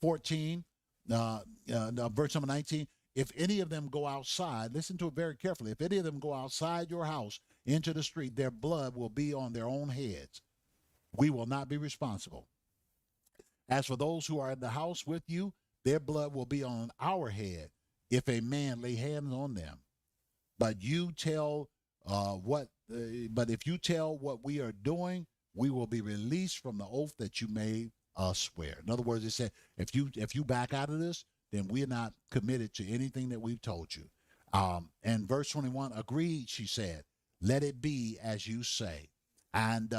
14, verse number 19, if any of them go outside, listen to it very carefully. If any of them go outside your house into the street, their blood will be on their own heads. We will not be responsible. As for those who are in the house with you, their blood will be on our head if a man lay hands on them. But if you tell what we are doing, we will be released from the oath that you made us swear. In other words, it said, if you back out of this, then we're not committed to anything that we've told you. And verse 21, agreed, she said, let it be as you say. And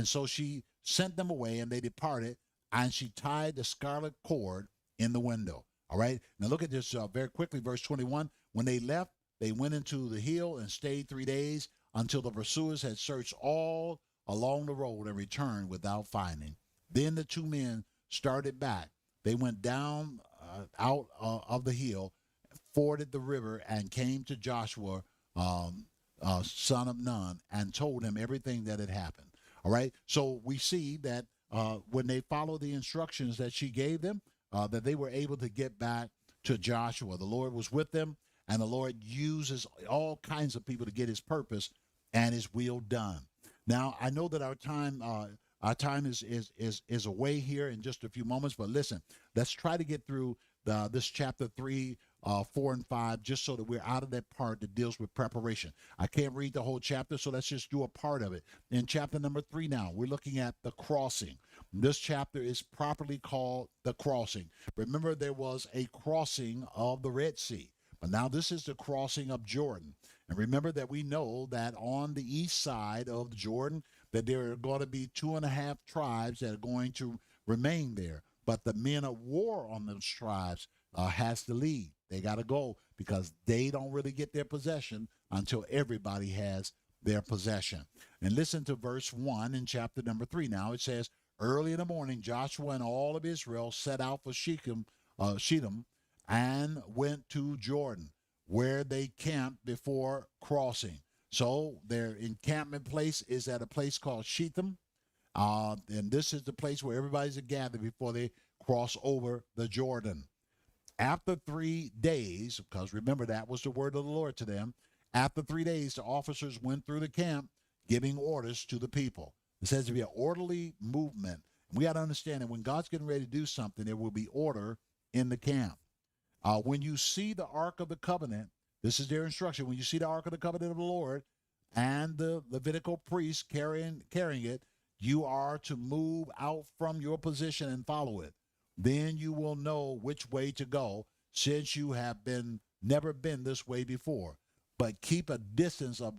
so she sent them away, and they departed, and she tied the scarlet cord in the window. All right. Now look at this very quickly. Verse 21, when they left, they went into the hill and stayed 3 days until the pursuers had searched all along the road and returned without finding. Then the two men started back. They went down out of the hill, forded the river, and came to Joshua, son of Nun, and told him everything that had happened. All right. So we see that when they followed the instructions that she gave them, that they were able to get back to Joshua. The Lord was with them, and the Lord uses all kinds of people to get his purpose and his will done. Now, I know that our time is away here in just a few moments, but listen, let's try to get through this chapter 3, 4, and 5, just so that we're out of that part that deals with preparation. I can't read the whole chapter, so let's just do a part of it. In chapter number 3 now, we're looking at the crossing. This chapter is properly called the crossing. Remember, there was a crossing of the Red Sea, but now this is the crossing of Jordan. And remember that we know that on the east side of Jordan, that there are going to be 2.5 tribes that are going to remain there. But the men of war on those tribes has to leave. They got to go because they don't really get their possession until everybody has their possession. And listen to verse 1 in chapter number 3. Now it says, early in the morning, Joshua and all of Israel set out for Shittim and went to Jordan, where they camped before crossing. So their encampment place is at a place called Shittim. And this is the place where everybody's gathered before they cross over the Jordan. After 3 days, because remember that was the word of the Lord to them, after 3 days, the officers went through the camp giving orders to the people. It says to be an orderly movement. We got to understand that when God's getting ready to do something, there will be order in the camp. When you see the Ark of the Covenant, this is their instruction. When you see the Ark of the Covenant of the Lord and the Levitical priest carrying it, you are to move out from your position and follow it. Then you will know which way to go, since you have never been this way before. But keep a distance of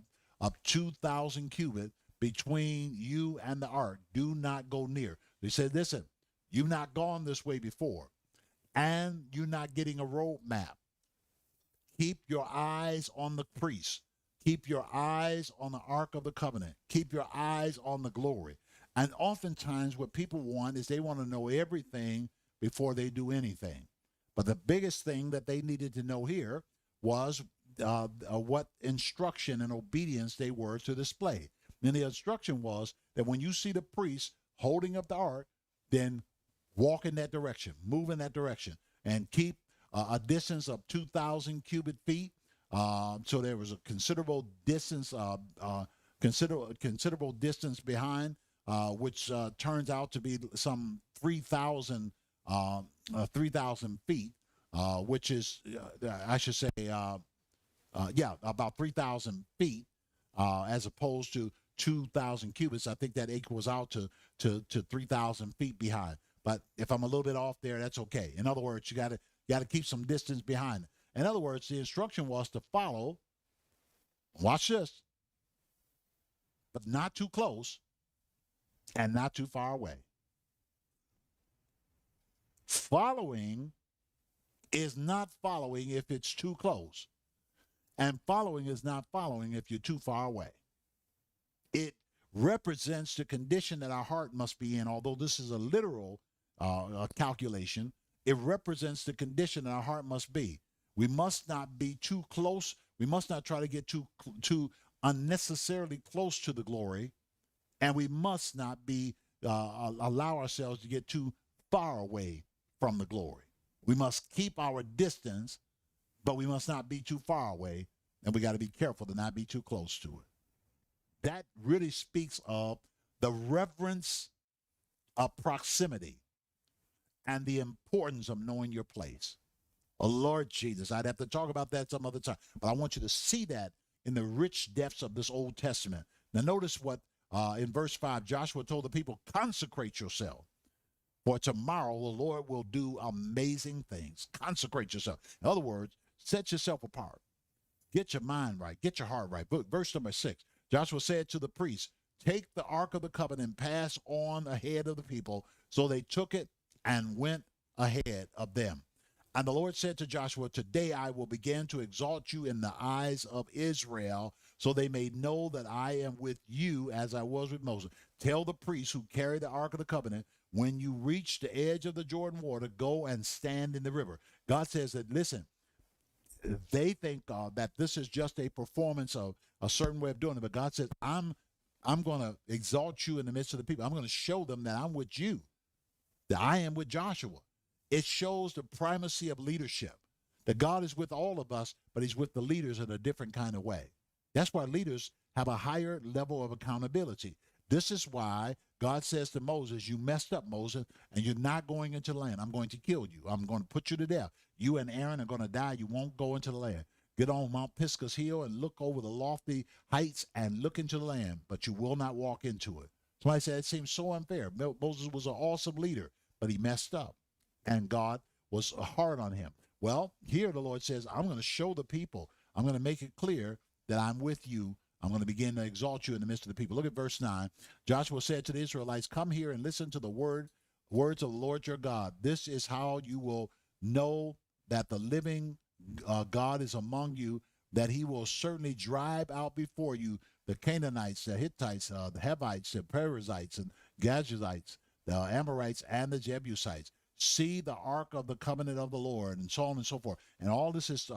2,000 cubits between you and the ark. Do not go near. They said, listen, you've not gone this way before, and you're not getting a road map. Keep your eyes on the priest. Keep your eyes on the Ark of the Covenant. Keep your eyes on the glory. And oftentimes what people want is they want to know everything before they do anything. But the biggest thing that they needed to know here was what instruction and obedience they were to display. And the instruction was that when you see the priest holding up the ark, then walk in that direction, move in that direction, and keep a distance of 2,000 cubic feet. So there was a considerable distance, considerable distance behind, which turns out to be some 3,000 feet. which is, I should say, about 3,000 feet, as opposed to 2,000 cubits. I think that equals out to 3,000 feet behind. But if I'm a little bit off there, that's okay. In other words, you got to keep some distance behind. In other words, the instruction was to follow. Watch this, but not too close and not too far away. Following is not following if it's too close, and following is not following if you're too far away. It represents the condition that our heart must be in. Although this is a literal calculation, it represents the condition that our heart must be. We must not be too close. We must not try to get too unnecessarily close to the glory, and we must not be allow ourselves to get too far away from the glory. We must keep our distance, but we must not be too far away, and we got to be careful to not be too close to it. That really speaks of the reverence of proximity and the importance of knowing your place. Oh, Lord Jesus, I'd have to talk about that some other time, but I want you to see that in the rich depths of this Old Testament. Now, notice what in verse 5, Joshua told the people, consecrate yourself, for tomorrow the Lord will do amazing things. Consecrate yourself. In other words, set yourself apart. Get your mind right. Get your heart right. Verse number 6, Joshua said to the priests, take the Ark of the Covenant and pass on ahead of the people. So they took it and went ahead of them. And the Lord said to Joshua, today I will begin to exalt you in the eyes of Israel, so they may know that I am with you as I was with Moses. Tell the priests who carry the Ark of the Covenant, when you reach the edge of the Jordan water, go and stand in the river. God says that, listen, they think that this is just a performance of a certain way of doing it, but God says, I'm going to exalt you in the midst of the people. I'm going to show them that I'm with you, that I am with Joshua. It shows the primacy of leadership, that God is with all of us, but he's with the leaders in a different kind of way. That's why leaders have a higher level of accountability. This is why God says to Moses, you messed up, Moses, and you're not going into the land. I'm going to kill you. I'm going to put you to death. You and Aaron are going to die. You won't go into the land. Get on Mount Pisgah's hill and look over the lofty heights and look into the land, but you will not walk into it. Somebody said it seems so unfair. Moses was an awesome leader, but he messed up, and God was hard on him. Well, here the Lord says, I'm going to show the people. I'm going to make it clear that I'm with you. I'm going to begin to exalt you in the midst of the people. Look at verse 9. Joshua said to the Israelites, come here and listen to the words of the Lord your God. This is how you will know that the living God is among you, that he will certainly drive out before you the Canaanites, the Hittites, the Hivites, the Perizzites, and Gazites, the Amorites, and the Jebusites. See the ark of the covenant of the Lord, and so on and so forth. And all this is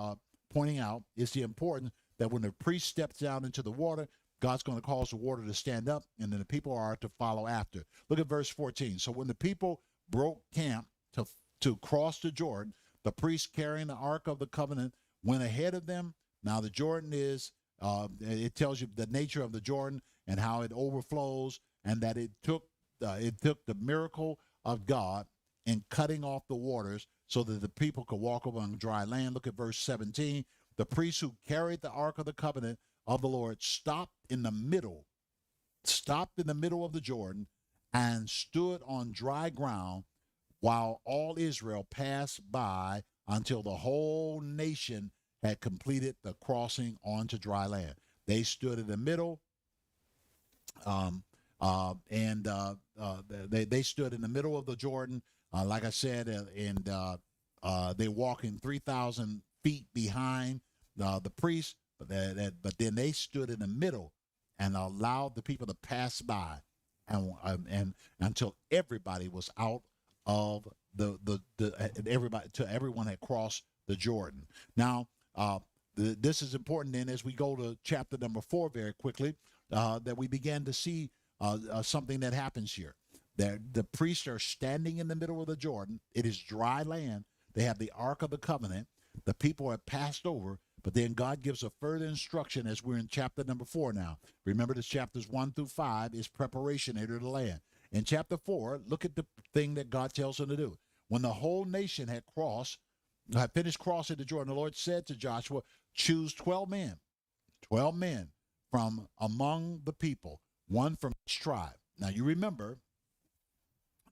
pointing out is the importance that when the priest steps down into the water, God's going to cause the water to stand up, and then the people are to follow after. Look at verse 14. So when the people broke camp to cross the Jordan, the priest carrying the ark of the covenant went ahead of them. Now the Jordan is, it tells you the nature of the Jordan and how it overflows, and that it took the miracle of God in cutting off the waters so that the people could walk over on dry land. Look at verse 17. The priests who carried the ark of the covenant of the Lord stopped in the middle of the Jordan and stood on dry ground while all Israel passed by until the whole nation had completed the crossing onto dry land. They stood in the middle, they stood in the middle of the Jordan, like I said, and they're walking 3,000 feet behind the priests, but then they stood in the middle and allowed the people to pass by, and until everybody was out of everyone had crossed the Jordan. Now, this is important then as we go to chapter number 4 very quickly, that we begin to see something that happens here. The priests are standing in the middle of the Jordan. It is dry land. They have the Ark of the Covenant. The people have passed over, but then God gives a further instruction as we're in chapter number 4 now. Remember, this chapters 1 through 5 is preparation enter the land. In chapter 4, look at the thing that God tells them to do. When the whole nation had crossed, had finished crossing the Jordan, the Lord said to Joshua, choose 12 men from among the people, one from each tribe. Now you remember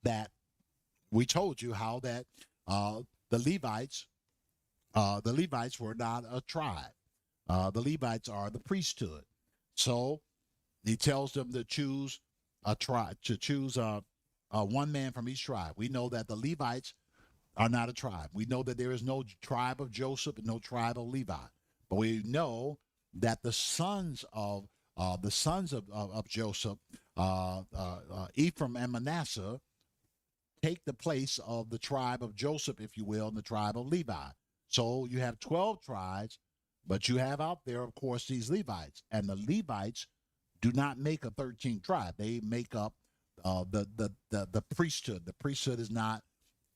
that we told you how that uh, the Levites, the Levites were not a tribe. The Levites are the priesthood. So he tells them to choose a tribe, to choose one man from each tribe. We know that the Levites are not a tribe. We know that there is no tribe of Joseph and no tribe of Levi. But we know that the sons of Joseph, Ephraim and Manasseh, take the place of the tribe of Joseph, if you will, and the tribe of Levi. So you have 12 tribes, but you have out there, of course, these Levites. And the Levites do not make a 13th tribe. They make up the priesthood. The priesthood is not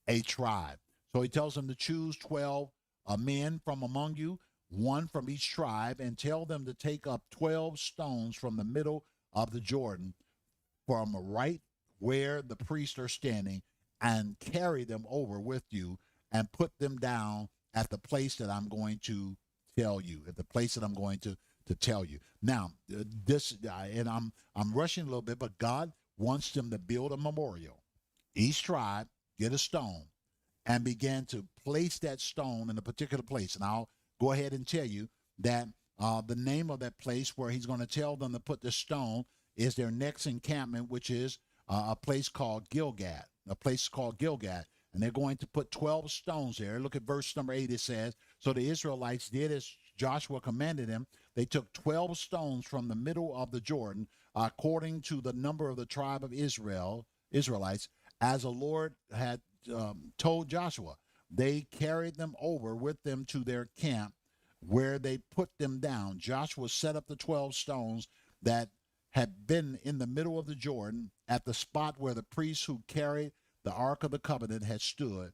a tribe. So he tells them to choose 12 men from among you, one from each tribe, and tell them to take up 12 stones from the middle of the Jordan from right where the priests are standing, and carry them over with you and put them down at the place that I'm going to tell you, at the place that I'm going to tell you. Now, and I'm rushing a little bit, but God wants them to build a memorial. Each tribe get a stone and begin to place that stone in a particular place. And I'll go ahead and tell you that the name of that place where he's going to tell them to put the stone is their next encampment, which is a place called Gilgad, and they're going to put 12 stones there. Look at verse number 8. It says, so the Israelites did as Joshua commanded them. They took 12 stones from the middle of the Jordan, according to the number of the tribe of Israelites, as the Lord had told Joshua. They carried them over with them to their camp, where they put them down. Joshua set up the 12 stones that had been in the middle of the Jordan at the spot where the priests who carried the Ark of the Covenant had stood,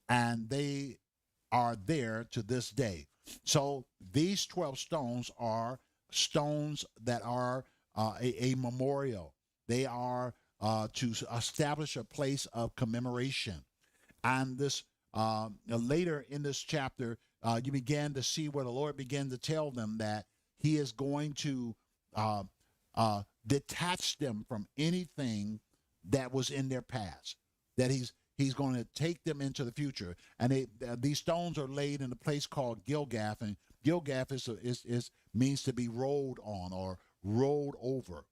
and they are there to this day. So these 12 stones are stones that are a memorial. They are to establish a place of commemoration. And this later in this chapter, you began to see where the Lord began to tell them that he is going to detach them from anything that was in their past, that he's going to take them into the future. And these stones are laid in a place called Gilgath, and Gilgath is means to be rolled on or rolled over.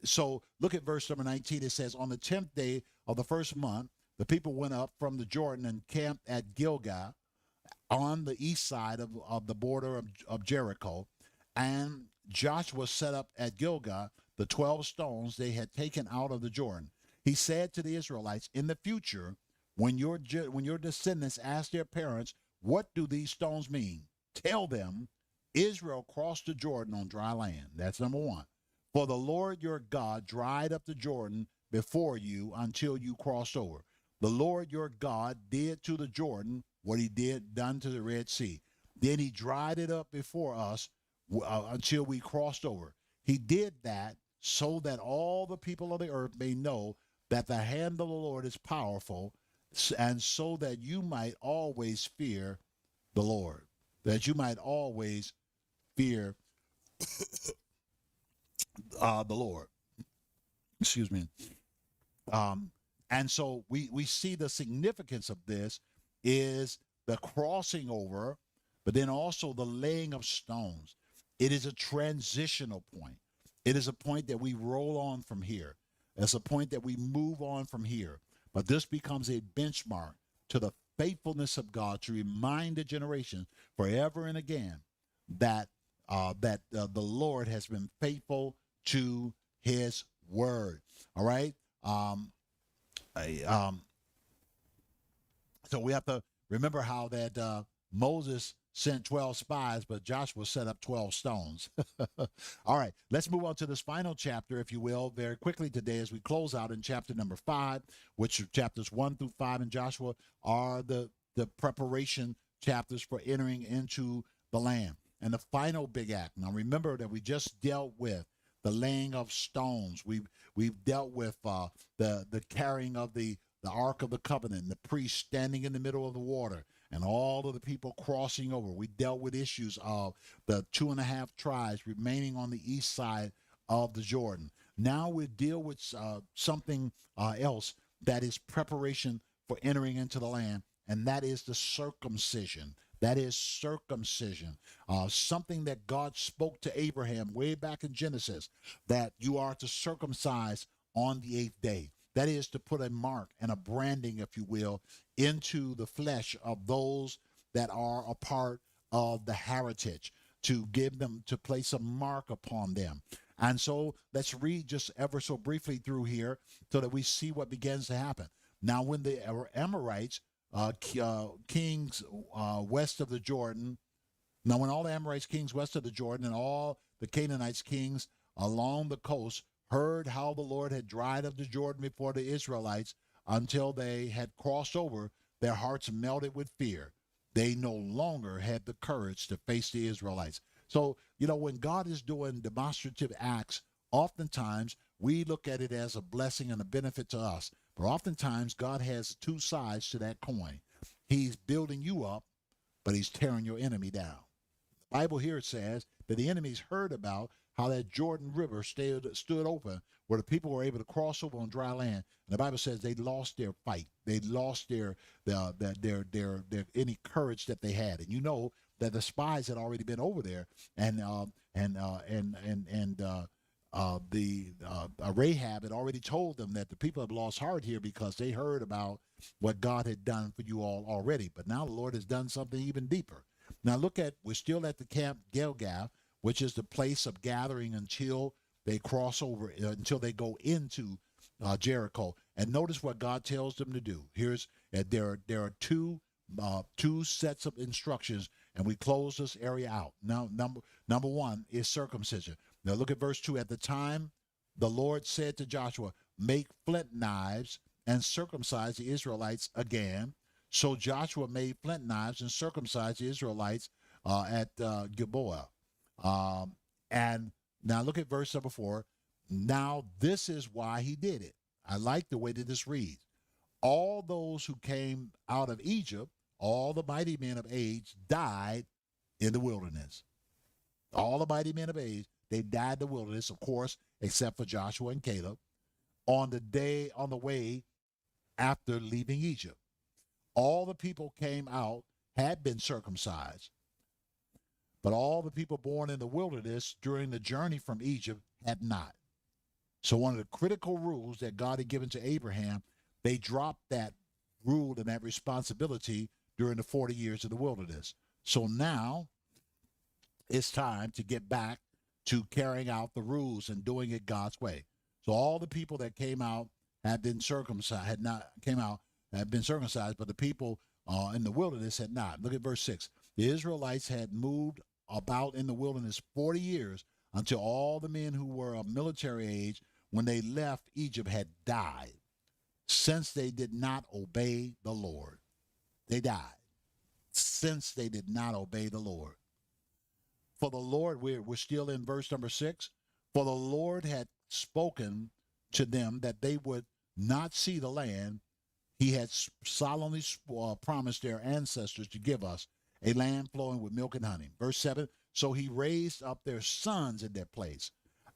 So look at verse number 19. It says, on the 10th day of the first month, the people went up from the Jordan and camped at Gilgal on the east side of the border of Jericho. And Joshua set up at Gilgal the 12 stones they had taken out of the Jordan. He said to the Israelites, in the future, when your descendants ask their parents, what do these stones mean? Tell them, Israel crossed the Jordan on dry land. That's number one. For the Lord your God dried up the Jordan before you until you crossed over. The Lord your God did to the Jordan what he done to the Red Sea. Then he dried it up before us until we crossed over. He did that so that all the people of the earth may know that the hand of the Lord is powerful, and so that you might always fear the Lord, that you might always fear the Lord. Excuse me. And so we see the significance of this is the crossing over, but then also the laying of stones. It is a transitional point. It is a point that we roll on from here. It's a point that we move on from here. But this becomes a benchmark to the faithfulness of God to remind the generation forever and again that the Lord has been faithful to his word. All right. So we have to remember how that Moses sent 12 spies, but Joshua set up 12 stones. All right, let's move on to this final chapter, if you will, very quickly today as we close out in chapter number 5, which chapters 1 through 5 in Joshua are the preparation chapters for entering into the land. And the final big act. Now remember that we just dealt with the laying of stones. We've dealt with the carrying of the Ark of the Covenant, and the priest standing in the middle of the water. and all of the people crossing over. We dealt with issues of the 2.5 tribes remaining on the east side of the Jordan. Now we deal with something else that is preparation for entering into the land, and that is the circumcision. That is circumcision, something that God spoke to Abraham way back in Genesis, that you are to circumcise on the 8th day. That is to put a mark and a branding, if you will, into the flesh of those that are a part of the heritage, to give them, to place a mark upon them. And so let's read just ever so briefly through here so that we see what begins to happen. Now, when the Amorites, kings west of the Jordan, now when all the Amorites, kings west of the Jordan, and all the Canaanites, kings along the coast, heard how the Lord had dried up the Jordan before the Israelites until they had crossed over, their hearts melted with fear. They no longer had the courage to face the Israelites. So, when God is doing demonstrative acts, oftentimes we look at it as a blessing and a benefit to us. But oftentimes God has two sides to that coin. He's building you up, but he's tearing your enemy down. The Bible here says that the enemies heard about how that Jordan River stood open, where the people were able to cross over on dry land. And the Bible says they lost their fight. They lost their any courage that they had. And that the spies had already been over there, and Rahab had already told them that the people have lost heart here because they heard about what God had done for you all already. But now the Lord has done something even deeper. Now we're still at the camp Gilgal, which is the place of gathering until they cross over, until they go into Jericho. And notice what God tells them to do. There are two sets of instructions, and we close this area out. Now, number one is circumcision. Now look at verse 2. At the time, the Lord said to Joshua, make flint knives and circumcise the Israelites again. So Joshua made flint knives and circumcised the Israelites at Gilboa. And now look at verse number 4. Now this is why he did it. I like the way that this reads. All those who came out of Egypt, all the mighty men of age, died in the wilderness. All the mighty men of age, they died in the wilderness, of course, except for Joshua and Caleb, on the way after leaving Egypt. All the people came out, had been circumcised, but all the people born in the wilderness during the journey from Egypt had not. So one of the critical rules that God had given to Abraham, they dropped that rule and that responsibility during the 40 years of the wilderness. So now it's time to get back to carrying out the rules and doing it God's way. So all the people that came out had been circumcised, had been circumcised, but the people in the wilderness had not. Look at verse 6. The Israelites had moved about in the wilderness 40 years until all the men who were of military age when they left Egypt had died, since they did not obey the Lord. They died since they did not obey the Lord. For the Lord, we're still in verse number 6. For the Lord had spoken to them that they would not see the land he had solemnly promised their ancestors to give us, a land flowing with milk and honey. Verse 7, so he raised up their sons in their place,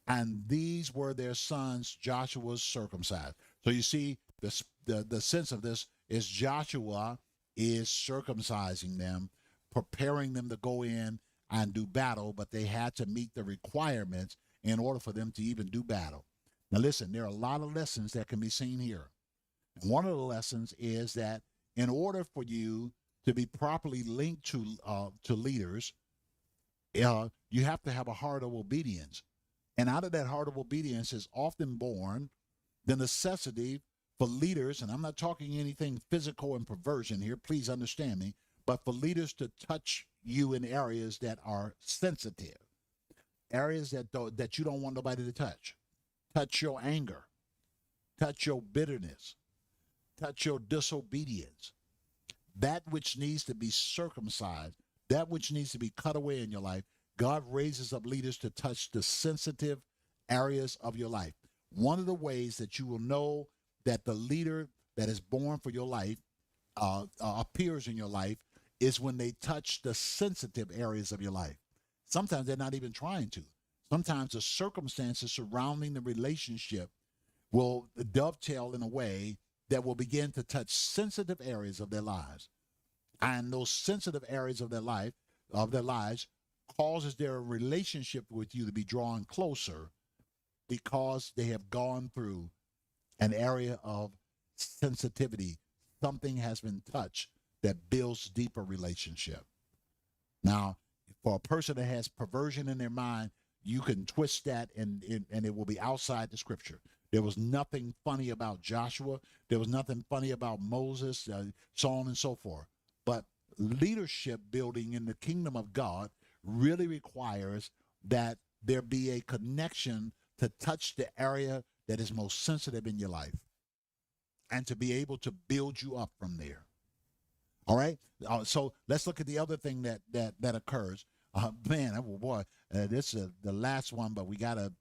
and these were their sons, Joshua's circumcised. So you see, the sense of this is Joshua is circumcising them, preparing them to go in and do battle, but they had to meet the requirements in order for them to even do battle. Now listen, there are a lot of lessons that can be seen here. And one of the lessons is that in order for you to be properly linked to leaders, you have to have a heart of obedience. And out of that heart of obedience is often born the necessity for leaders, and I'm not talking anything physical and perversion here, please understand me, but for leaders to touch you in areas that are sensitive, areas that you don't want nobody to touch. Touch your anger, touch your bitterness, touch your disobedience. That which needs to be circumcised, that which needs to be cut away in your life, God raises up leaders to touch the sensitive areas of your life. One of the ways that you will know that the leader that is born for your life appears in your life is when they touch the sensitive areas of your life. Sometimes they're not even trying to. Sometimes the circumstances surrounding the relationship will dovetail in a way that will begin to touch sensitive areas of their lives. And those sensitive areas of their lives, causes their relationship with you to be drawn closer because they have gone through an area of sensitivity. Something has been touched that builds deeper relationship. Now, for a person that has perversion in their mind, you can twist that and it will be outside the scripture. There was nothing funny about Joshua. There was nothing funny about Moses, so on and so forth. But leadership building in the kingdom of God really requires that there be a connection to touch the area that is most sensitive in your life and to be able to build you up from there. All right. So let's look at the other thing that occurs. Man, oh boy, this is the last one, but we got to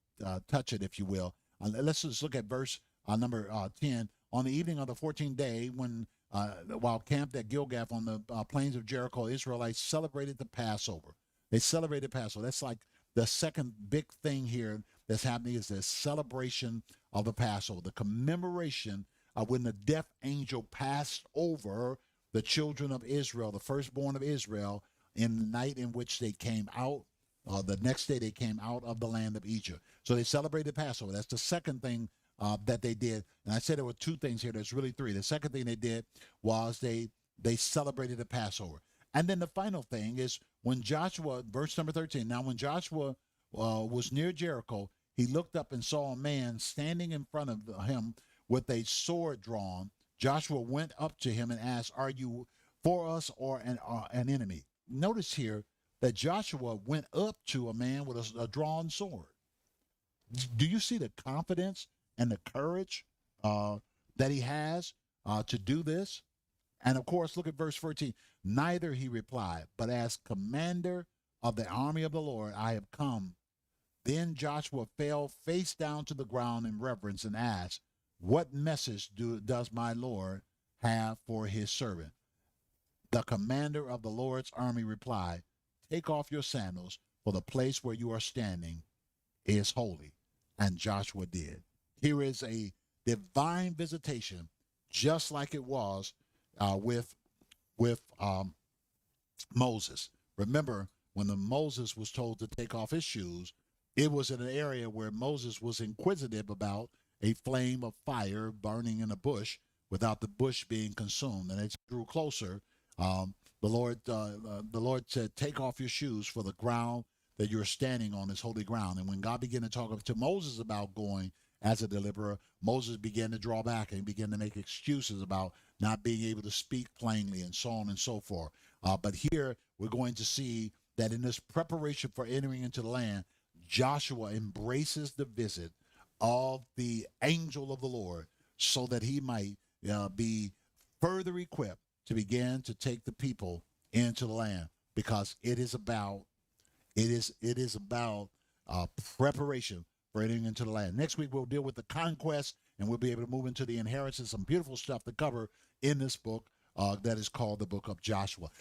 touch it, if you will. Let's just look at verse number 10. On the evening of the 14th day, when while camped at Gilgal on the plains of Jericho, Israelites celebrated the Passover. They celebrated Passover. That's like the second big thing here that's happening is the celebration of the Passover, the commemoration of when the death angel passed over the children of Israel, the firstborn of Israel, in the night in which they came out. The next day they came out of the land of Egypt. So they celebrated Passover. That's the second thing that they did. And I said there were two things here. There's really three. The second thing they did was they celebrated the Passover. And then the final thing is when Joshua, verse number 13, now when Joshua was near Jericho, he looked up and saw a man standing in front of him with a sword drawn. Joshua went up to him and asked, "Are you for us or an enemy?" Notice here that Joshua went up to a man with a drawn sword. Do you see the confidence and the courage that he has to do this? And of course, look at verse 14. Neither, he replied, but as commander of the army of the Lord, I have come. Then Joshua fell face down to the ground in reverence and asked, "What message does my Lord have for his servant?" The commander of the Lord's army replied, "Take off your sandals, for the place where you are standing is holy." And Joshua did. Here is a divine visitation, just like it was with Moses. Remember, when Moses was told to take off his shoes, it was in an area where Moses was inquisitive about a flame of fire burning in a bush without the bush being consumed. And as he drew closer, the Lord said, "Take off your shoes, for the ground that you're standing on is holy ground." And when God began to talk to Moses about going as a deliverer, Moses began to draw back and began to make excuses about not being able to speak plainly and so on and so forth. But here we're going to see that in this preparation for entering into the land, Joshua embraces the visit of the angel of the Lord so that he might be further equipped to begin to take the people into the land, because it is about preparation for entering into the land. Next week we'll deal with the conquest, and we'll be able to move into the inheritance. Some beautiful stuff to cover in this book that is called the book of Joshua.